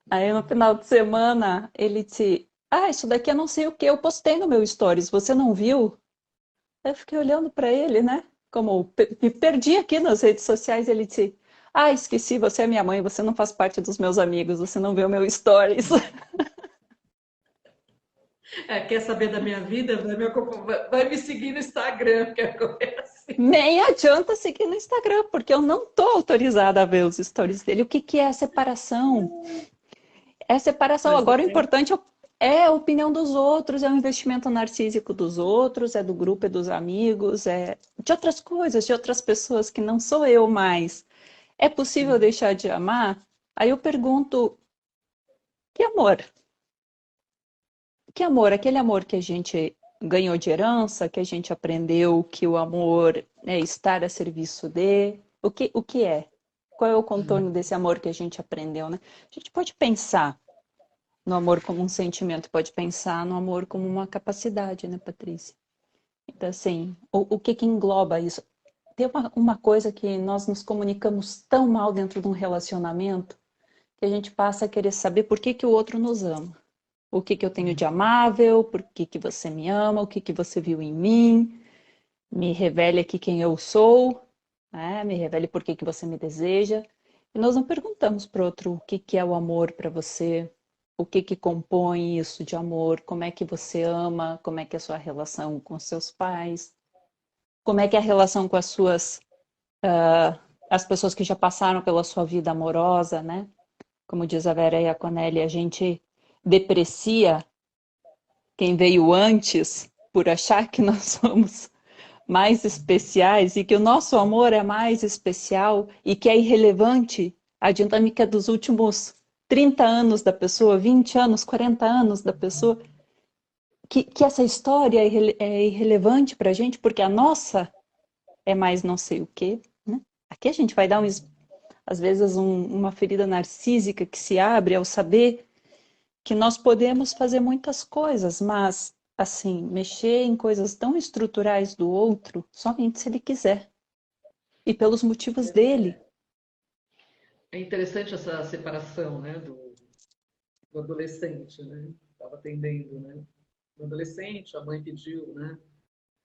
Aí no final de semana ele disse, isso daqui eu não sei o que, eu postei no meu stories, você não viu? Aí eu fiquei olhando para ele, né? Como me perdi aqui nas redes sociais, ele disse, esqueci, você é minha mãe, você não faz parte dos meus amigos, você não vê o meu stories. Quer saber da minha vida? Vai me seguir no Instagram, que é assim. Nem adianta seguir no Instagram, porque eu não estou autorizada a ver os stories dele. O que, que é a separação? É a separação. Mas Agora, o importante é a opinião dos outros, é o investimento narcísico dos outros, é do grupo, é dos amigos, é de outras coisas, de outras pessoas que não sou eu mais. É possível deixar de amar? Aí eu pergunto, que amor? Que amor? Aquele amor que a gente ganhou de herança, que a gente aprendeu que o amor é estar a serviço de. O que é? Qual é o contorno desse amor que a gente aprendeu, né? A gente pode pensar no amor como um sentimento, pode pensar no amor como uma capacidade, né, Patrícia? Então, assim, o que que engloba isso? Tem uma coisa que nós nos comunicamos tão mal dentro de um relacionamento que a gente passa a querer saber por que que o outro nos ama. O que que eu tenho de amável, por que que você me ama, o que que você viu em mim, me revele aqui quem eu sou, né? Me revele por que que você me deseja. E nós não perguntamos para o outro o que que é o amor para você, o que que compõe isso de amor, como é que você ama, como é que é a sua relação com seus pais, como é que é a relação com as pessoas que já passaram pela sua vida amorosa, né? Como diz a Vera Iaconelli, a gente deprecia quem veio antes por achar que nós somos mais especiais e que o nosso amor é mais especial e que é irrelevante a dinâmica dos últimos 30 anos da pessoa, 20 anos, 40 anos da pessoa, que essa história é irrelevante para a gente porque a nossa é mais não sei o quê, né? Aqui a gente vai dar às vezes uma ferida narcísica que se abre ao saber que nós podemos fazer muitas coisas, mas, assim, mexer em coisas tão estruturais do outro somente se ele quiser e pelos motivos dele. É interessante essa separação, né, do adolescente, né? Estava atendendo, né? O adolescente, a mãe pediu, né?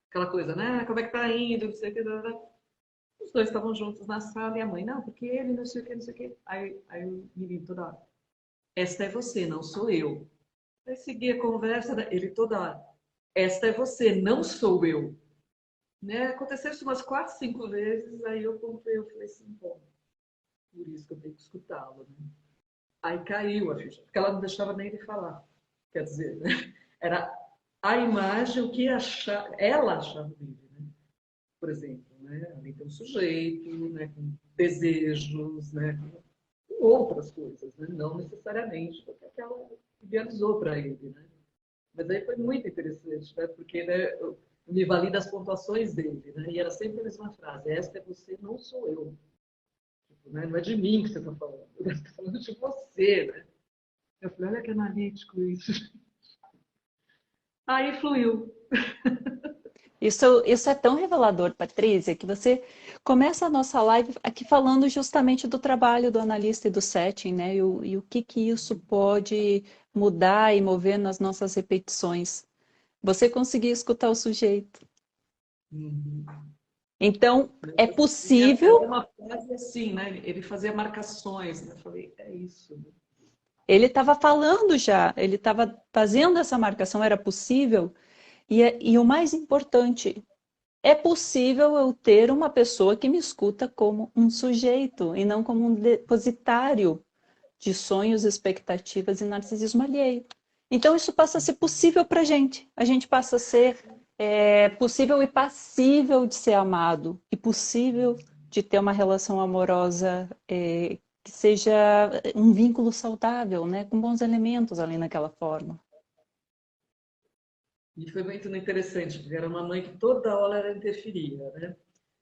Aquela coisa, né? Como é que tá indo? Não sei o que. Os dois estavam juntos na sala e a mãe, não, porque ele não sei o que, não sei o que. Aí o menino toda hora, esta é você, não sou eu. Aí seguia a conversa, né? Ele toda hora, esta é você, não sou eu. Né? Aconteceu isso umas 4, 5 vezes, aí eu comprei, eu falei assim, bom, por isso que eu tenho que escutá-lo. Né? Aí caiu a ficha, porque ela não deixava nem ele falar. Quer dizer, né? Era a imagem, o que ela achava dele. Né? Por exemplo, né? Ali tem um sujeito, né? Com desejos, né? com outras coisas, né? Não necessariamente porque aquela idealizou para ele, né? Mas aí foi muito interessante, né? Porque, né, eu me vali das pontuações dele, né? E era sempre a mesma frase: esta é você, não sou eu. Tipo, né? Não é de mim que você está falando, você está falando de você, né? Eu falei, olha que analítico isso. Aí fluiu. Isso é tão revelador, Patrícia, que você começa a nossa live aqui falando justamente do trabalho do analista e do setting, né? E o que isso pode mudar e mover nas nossas repetições. Você conseguir escutar o sujeito. Uhum. Então, é E era possível. uma frase assim, né? Ele fazia marcações, né? Eu falei, é isso. Né? Ele estava falando já, ele estava fazendo essa marcação, era possível. E o mais importante, é possível eu ter uma pessoa que me escuta como um sujeito e não como um depositário de sonhos, expectativas e narcisismo alheio. Então, isso passa a ser possível para a gente. A gente passa a ser possível e passível de ser amado, e possível de ter uma relação amorosa que seja um vínculo saudável, né? Com bons elementos ali naquela forma. E foi muito interessante, porque era uma mãe que toda hora ela interferia, né?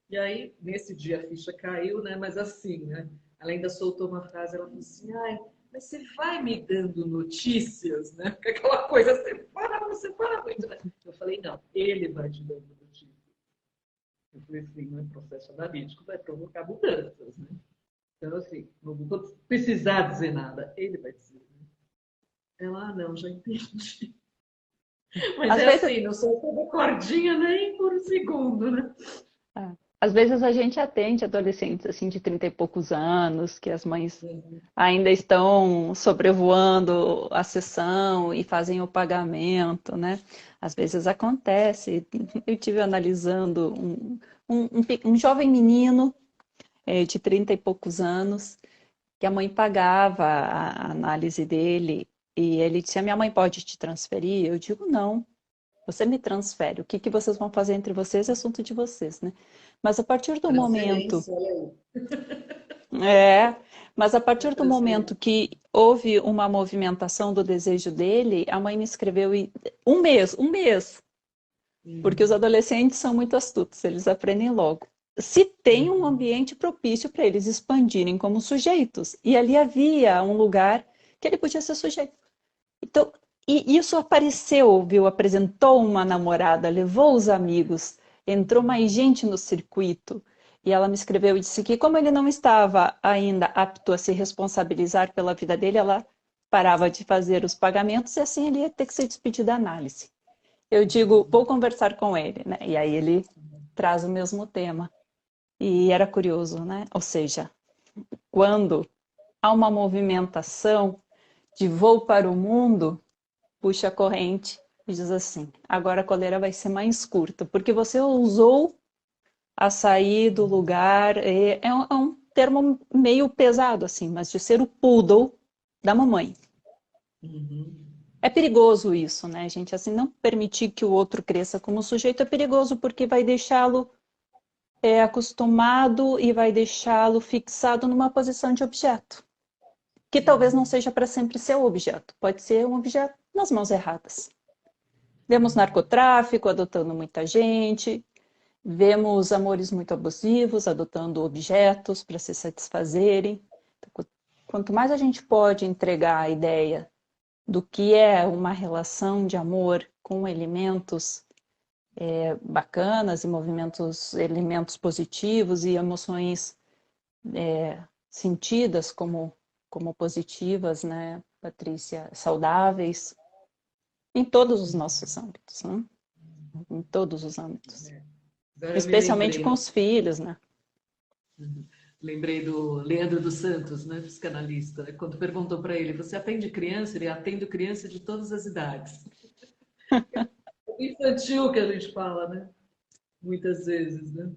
E aí, nesse dia, a ficha caiu, né? Mas assim, né? Ela ainda soltou uma frase, ela falou assim, ai, mas você vai me dando notícias, né? Porque aquela coisa, você para muito, né? Eu falei, não, ele vai te dando notícias. Eu falei assim, no processo analítico vai provocar mudanças, né? Então, assim, não vou precisar dizer nada, ele vai dizer. Né? Ela, não, já entendi. Mas Às é vezes, assim, não soltou a cordinha nem por um segundo, né? É. Às vezes a gente atende adolescentes assim de 30 e poucos anos, que as mães Uhum. ainda estão sobrevoando a sessão e fazem o pagamento, né? Às vezes acontece. Eu tive analisando um jovem menino de 30 e poucos anos, que a mãe pagava a análise dele, e ele disse: a minha mãe pode te transferir? Eu digo: não. Você me transfere. O que que vocês vão fazer entre vocês é assunto de vocês, né? Mas a partir do momento, Transferência, olha aí. é, mas a É partir do momento transferência. que houve uma movimentação do desejo dele, a mãe me escreveu um mês, porque os Uhum. adolescentes são muito astutos, eles aprendem logo. Se tem um Uhum. ambiente propício para eles expandirem como sujeitos, e ali havia um lugar que ele podia ser sujeito. Então, e isso apareceu, viu? Apresentou uma namorada, levou os amigos, entrou mais gente no circuito. E ela me escreveu e disse que, como ele não estava ainda apto a se responsabilizar pela vida dele, ela parava de fazer os pagamentos e assim ele ia ter que ser despedido da análise. Eu digo, vou conversar com ele, né? E aí ele traz o mesmo tema. E era curioso, né? Ou seja, quando há uma movimentação de voo para o mundo, puxa a corrente e diz assim: agora a coleira vai ser mais curta, porque você ousou a sair do lugar. É um termo meio pesado, assim, mas de ser o poodle da mamãe. Uhum. É perigoso isso, né, gente? Assim, não permitir que o outro cresça como sujeito é perigoso porque vai deixá-lo acostumado e vai deixá-lo fixado numa posição de objeto, que talvez não Uhum. seja para sempre seu objeto, pode ser um objeto nas mãos erradas. Vemos narcotráfico adotando muita gente, vemos amores muito abusivos adotando objetos para se satisfazerem. Quanto mais a gente pode entregar a ideia do que é uma relação de amor com elementos bacanas e movimentos, elementos positivos e emoções sentidas como positivas, né, Patrícia, saudáveis, em todos os nossos âmbitos, né? Em todos os âmbitos. É. Agora eu me Especialmente lembrei, com né? os filhos, né? Uhum. Lembrei do Leandro dos Santos, né, psicanalista, né, quando perguntou para ele: você atende criança? Ele atende criança de todas as idades. É o infantil que a gente fala, né? Muitas vezes, né?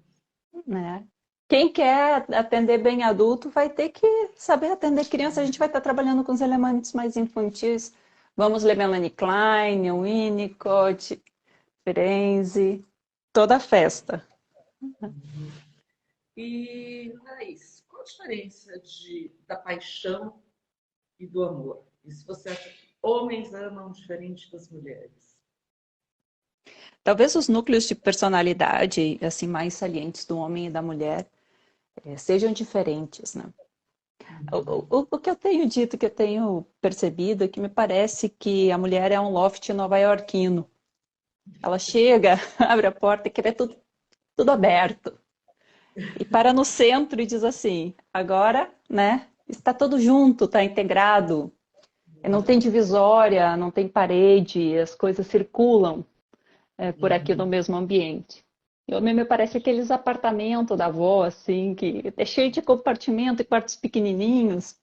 Né? Quem quer atender bem adulto vai ter que saber atender criança. A gente vai estar trabalhando com os elementos mais infantis. Vamos ler Melanie Klein, Winnicott, Ferenczi, toda a festa. E, Laís, a diferença da paixão e do amor? E se você acha que homens amam diferente das mulheres? Talvez os núcleos de personalidade, assim, mais salientes do homem e da mulher, sejam diferentes, né? O que eu tenho dito, que eu tenho percebido, é que me parece que a mulher é um loft nova-iorquino. Ela chega, abre a porta e quer tudo aberto. E para no centro e diz assim, agora, né, está tudo junto, está integrado. Não tem divisória, não tem parede, as coisas circulam por aqui no mesmo ambiente. E me parece aqueles apartamentos da avó, assim, que é cheio de compartimento e quartos pequenininhos,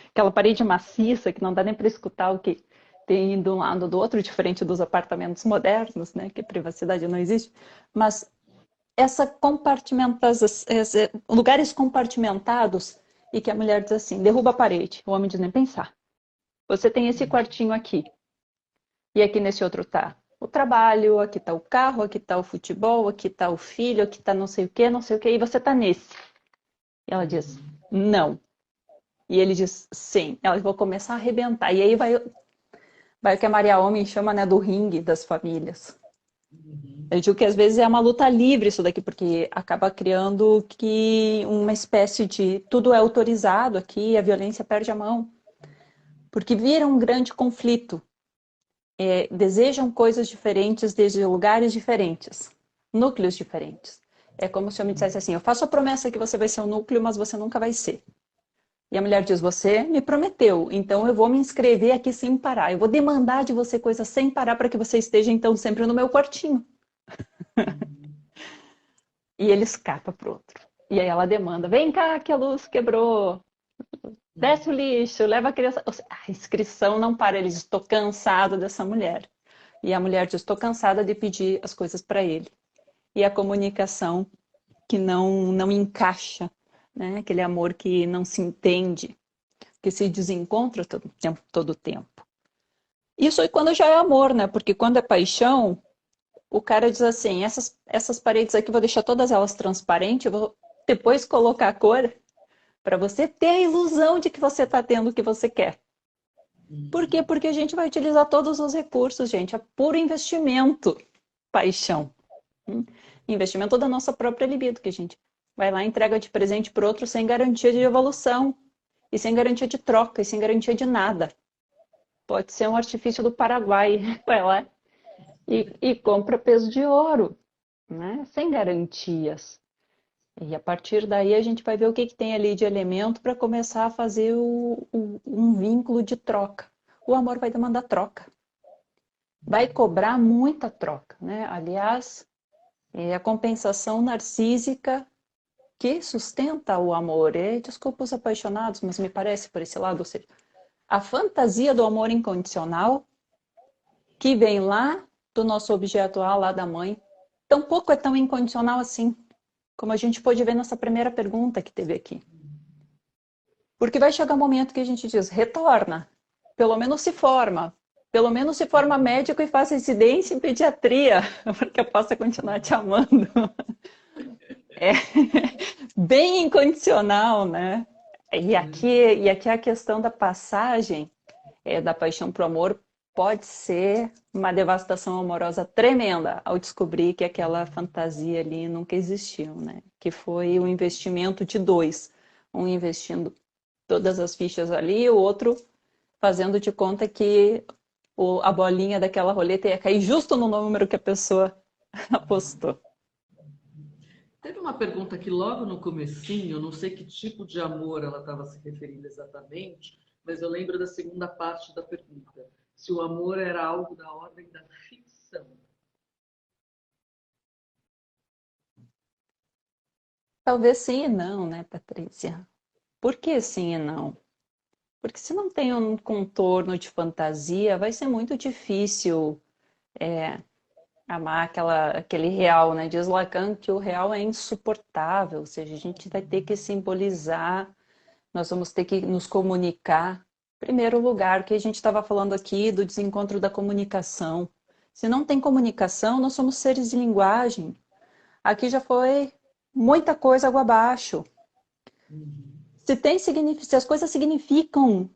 aquela parede maciça que não dá nem para escutar o que tem de um lado do outro, diferente dos apartamentos modernos, né, que a privacidade não existe. Mas essa compartimentação, lugares compartimentados, e que a mulher diz assim, derruba a parede, o homem diz nem pensar. Você tem esse quartinho aqui, e aqui nesse outro tá o trabalho, aqui tá o carro, aqui tá o futebol, aqui tá o filho, aqui tá não sei o que, e você tá nesse. E ela diz, não. E ele diz, sim. Ela vai começar a arrebentar. E aí vai o que a Maria Homem chama, né, do ringue das famílias. Eu digo que às vezes é uma luta livre isso daqui, porque acaba criando que uma espécie de tudo é autorizado aqui, a violência perde a mão. Porque vira um grande conflito. Desejam coisas diferentes desde lugares diferentes, núcleos diferentes. É como se eu me dissesse assim, eu faço a promessa que você vai ser um núcleo, mas você nunca vai ser. E a mulher diz, você me prometeu, então eu vou me inscrever aqui sem parar. Eu vou demandar de você coisas sem parar para que você esteja então sempre no meu quartinho. E ele escapa pro outro. E aí ela demanda, vem cá que a luz quebrou. Desce o lixo, leva a criança. A inscrição não para, ele diz, estou cansado dessa mulher. E a mulher diz, estou cansada de pedir as coisas para ele. E a comunicação que não encaixa, né? Aquele amor que não se entende, que se desencontra todo o tempo. Isso é quando já é amor, né? Porque quando é paixão, o cara diz assim, essas paredes aqui, vou deixar todas elas transparentes, eu vou depois colocar a cor para você ter a ilusão de que você está tendo o que você quer. Por quê? Porque a gente vai utilizar todos os recursos, gente. É puro investimento, paixão. Investimento da nossa própria libido, que a gente vai lá e entrega de presente para outro sem garantia de evolução, e sem garantia de troca, e sem garantia de nada. Pode ser um artifício do Paraguai. Vai lá e compra peso de ouro, né? Sem garantias. E a partir daí a gente vai ver o que tem ali de elemento para começar a fazer um vínculo de troca. O amor vai demandar troca. Vai cobrar muita troca, né? Aliás, é a compensação narcísica que sustenta o amor. Desculpa os apaixonados, mas me parece por esse lado. Ou seja, a fantasia do amor incondicional que vem lá do nosso objeto A, lá da mãe, tampouco é tão incondicional assim, como a gente pôde ver nessa primeira pergunta que teve aqui. Porque vai chegar um momento que a gente diz, retorna, pelo menos se forma médico e faça residência em pediatria, porque eu possa continuar te amando. É bem incondicional, né? E aqui a questão da passagem da paixão para o amor pode ser uma devastação amorosa tremenda ao descobrir que aquela fantasia ali nunca existiu, né? Que foi um investimento de dois, um investindo todas as fichas ali, o outro fazendo de conta que a bolinha daquela roleta ia cair justo no número que a pessoa apostou. Teve uma pergunta aqui logo no comecinho, não sei que tipo de amor ela estava se referindo exatamente, mas eu lembro da segunda parte da pergunta. Se o amor era algo da ordem da ficção. Talvez sim e não, né, Patrícia? Por que sim e não? Porque se não tem um contorno de fantasia, vai ser muito difícil amar aquele real, né? Diz Lacan que o real é insuportável, ou seja, a gente vai ter que simbolizar, nós vamos ter que nos comunicar. Primeiro lugar, que a gente estava falando aqui do desencontro da comunicação. Se não tem comunicação, nós somos seres de linguagem. Aqui já foi muita coisa água abaixo. Se as coisas significam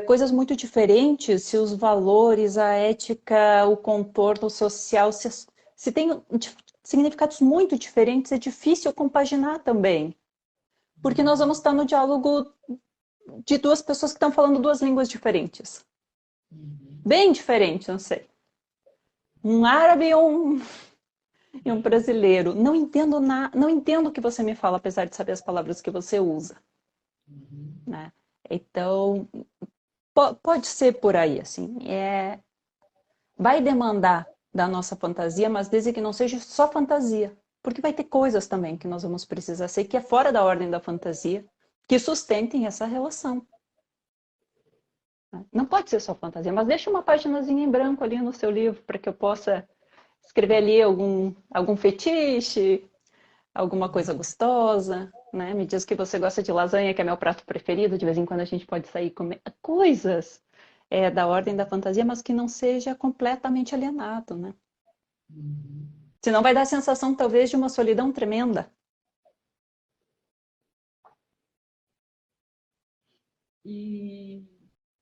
coisas muito diferentes, se os valores, a ética, o contorno social, se tem significados muito diferentes, é difícil compaginar também. Porque nós vamos estar no diálogo de duas pessoas que estão falando duas línguas diferentes. Bem diferentes, não sei. Um árabe e um brasileiro. Não entendo não entendo o que você me fala, apesar de saber as palavras que você usa. Né? Então, pode ser por aí, assim. Vai demandar da nossa fantasia, mas desde que não seja só fantasia. Porque vai ter coisas também que nós vamos precisar ser, que é fora da ordem da fantasia, que sustentem essa relação. Não pode ser só fantasia, mas deixa uma paginazinha em branco ali no seu livro, para que eu possa escrever ali algum fetiche, alguma coisa gostosa, né? Me diz que você gosta de lasanha, que é meu prato preferido, de vez em quando a gente pode sair e comer coisas da ordem da fantasia, mas que não seja completamente alienado, né? Senão vai dar a sensação, talvez, de uma solidão tremenda. E,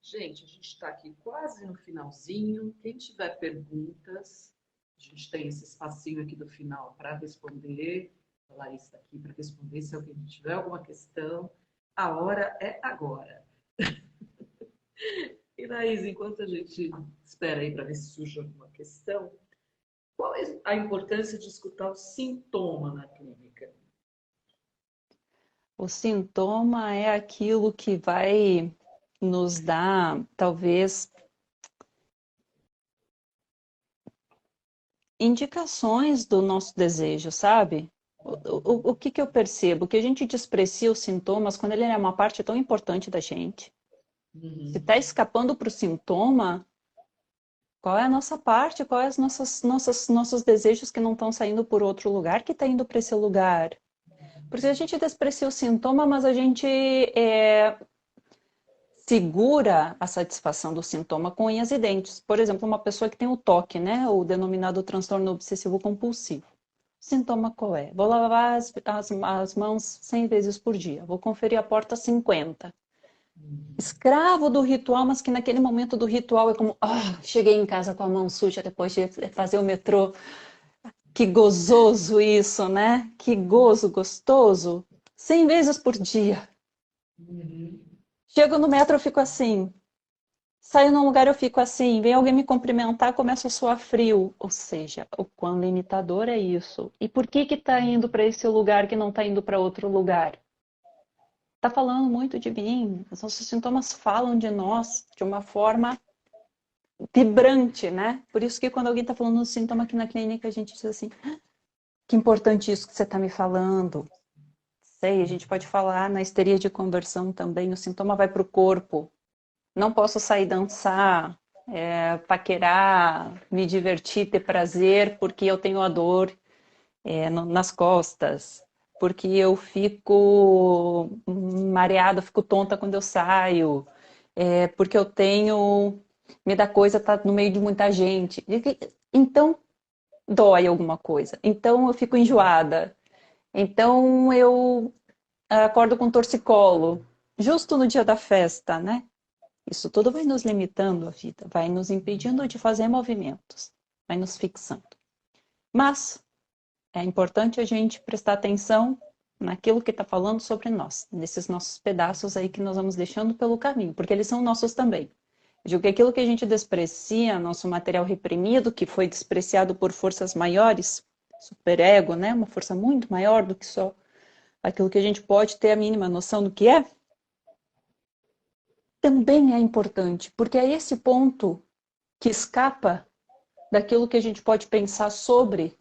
gente, a gente está aqui quase no finalzinho. Quem tiver perguntas, a gente tem esse espacinho aqui do final para responder. A Laís está aqui para responder se alguém tiver alguma questão. A hora é agora. E, Laís, enquanto a gente espera aí para ver se surge alguma questão, qual é a importância de escutar o sintoma na clínica? O sintoma é aquilo que vai nos dar, talvez, indicações do nosso desejo, sabe? O que eu percebo? Que a gente desprecia os sintomas quando ele é uma parte tão importante da gente. Se está escapando para o sintoma, qual é a nossa parte? Quais são nossos desejos que não estão saindo por outro lugar, que está indo para esse lugar? Porque a gente desprecia o sintoma, mas a gente segura a satisfação do sintoma com unhas e dentes. Por exemplo, uma pessoa que tem o TOC, né? O denominado transtorno obsessivo compulsivo. Sintoma qual é? Vou lavar as mãos 100 vezes por dia. Vou conferir a porta 50. Escravo do ritual, mas que naquele momento do ritual é como, cheguei em casa com a mão suja depois de fazer o metrô. Que gozoso isso, né? Que gozo gostoso. 100 vezes por dia. Chego no metro, eu fico assim. Saio num lugar, eu fico assim. Vem alguém me cumprimentar, começo a suar frio. Ou seja, o quão limitador é isso. E por que está indo para esse lugar que não está indo para outro lugar? Está falando muito de mim. Os nossos sintomas falam de nós de uma forma vibrante, né? Por isso que quando alguém está falando um sintoma aqui na clínica, a gente diz assim, que importante isso que você está me falando. Sei, a gente pode falar na histeria de conversão também, o sintoma vai para o corpo. Não posso sair dançar, paquerar, me divertir, ter prazer, porque eu tenho a dor nas costas, porque eu fico mareada, fico tonta quando eu saio, porque eu tenho... me dá coisa estar no meio de muita gente. Então, dói alguma coisa. Então, eu fico enjoada. Então, eu acordo com torcicolo, justo no dia da festa, né? Isso tudo vai nos limitando a vida, vai nos impedindo de fazer movimentos, vai nos fixando. Mas é importante a gente prestar atenção naquilo que está falando sobre nós, nesses nossos pedaços aí que nós vamos deixando pelo caminho, porque eles são nossos também. Eu digo que aquilo que a gente desprecia, nosso material reprimido, que foi despreciado por forças maiores, superego, né? Uma força muito maior do que só aquilo que a gente pode ter a mínima noção do que é, também é importante, porque é esse ponto que escapa daquilo que a gente pode pensar sobre,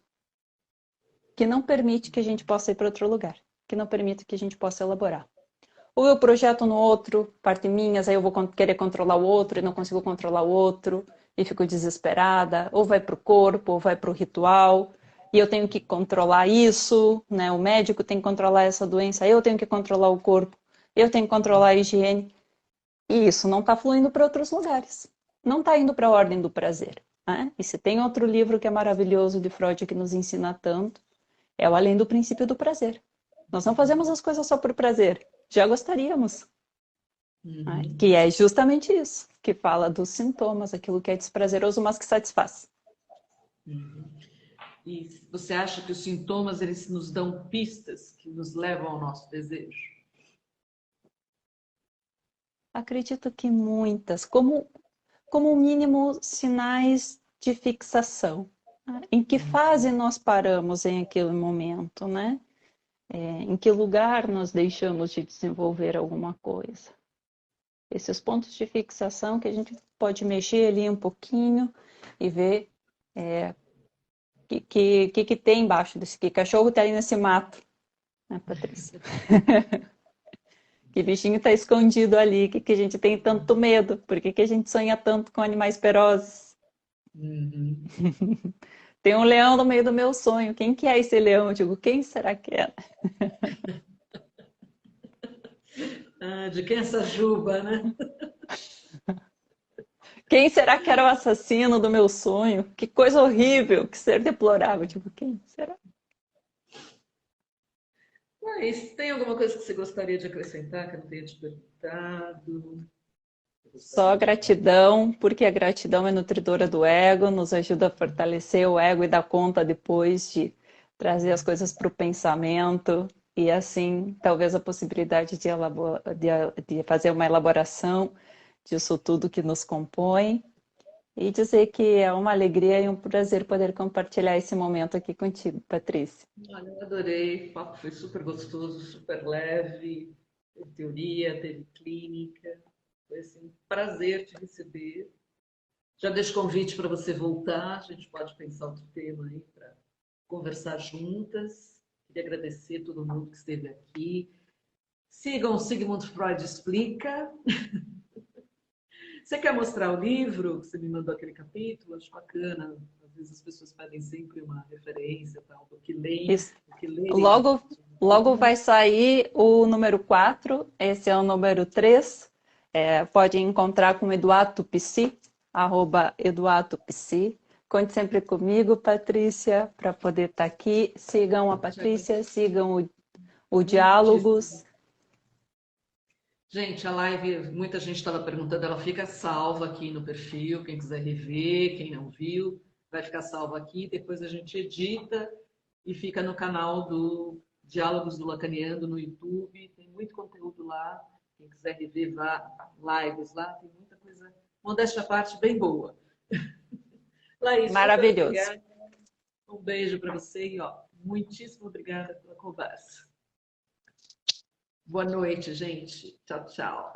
que não permite que a gente possa ir para outro lugar, que não permite que a gente possa elaborar. Ou eu projeto no outro, parte minhas, aí eu vou querer controlar o outro e não consigo controlar o outro, e fico desesperada, ou vai para o corpo, ou vai para o ritual, e eu tenho que controlar isso, né? O médico tem que controlar essa doença, eu tenho que controlar o corpo, eu tenho que controlar a higiene. E isso não está fluindo para outros lugares. Não está indo para a ordem do prazer. Né? E se tem outro livro que é maravilhoso de Freud que nos ensina tanto, é o Além do Princípio do Prazer. Nós não fazemos as coisas só por prazer. já gostaríamos. Uhum. Que é justamente isso, que fala dos sintomas, aquilo que é desprazeroso, mas que satisfaz. Uhum. E você acha que os sintomas eles nos dão pistas que nos levam ao nosso desejo? Acredito que muitas, como mínimo sinais de fixação. Né? Em que fase nós paramos em aquele momento, né? Em que lugar nós deixamos de desenvolver alguma coisa. Esses pontos de fixação que a gente pode mexer ali um pouquinho e ver o que tem embaixo desse que cachorro está aí nesse mato, né, Patrícia? Que bichinho está escondido ali, que a gente tem tanto medo, por que a gente sonha tanto com animais ferozes? Uhum. Tem um leão no meio do meu sonho, quem que é esse leão? Eu digo, quem será que é? Ah, de quem é essa juba, né? Quem será que era o assassino do meu sonho? Que coisa horrível, que ser deplorável. Tipo, quem será? Mas tem alguma coisa que você gostaria de acrescentar que eu não tenha te perguntado? Eu Só gostaria de falar. gratidão, porque a gratidão é nutridora do ego, nos ajuda a fortalecer o ego e dar conta depois de trazer as coisas para o pensamento e assim talvez a possibilidade de fazer uma elaboração disso tudo que nos compõe e dizer que é uma alegria e um prazer poder compartilhar esse momento aqui contigo, Patrícia. Olha, eu adorei, o papo foi super gostoso, super leve, teve teoria, teve clínica, foi assim, um prazer te receber. Já deixo convite para você voltar, a gente pode pensar outro tema aí para conversar juntas. Queria agradecer a todo mundo que esteve aqui. Sigam o Sigmund Freud Explica. Você quer mostrar o livro? Você me mandou aquele capítulo, acho bacana. Às vezes as pessoas pedem sempre uma referência tal, Isso. do que lerem Logo, sobre o logo vai tema. sair o número 4. Esse é o número 3. Pode encontrar com Eduardo Psi, arroba Eduardo Psi. Conte sempre comigo, Patrícia, para poder estar aqui. Sigam a Patrícia, sigam o Muitíssimo. Diálogos. Gente, a live, muita gente estava perguntando, ela fica salva aqui no perfil, quem quiser rever, quem não viu, vai ficar salva aqui, depois a gente edita e fica no canal do Diálogos do Lacaniano no YouTube, tem muito conteúdo lá, quem quiser rever lives lá, tem muita coisa, modéstia à parte, bem boa. Laís, super Maravilhoso. obrigada, um beijo para você e ó, muitíssimo obrigada pela conversa. Boa noite, gente. Tchau, tchau.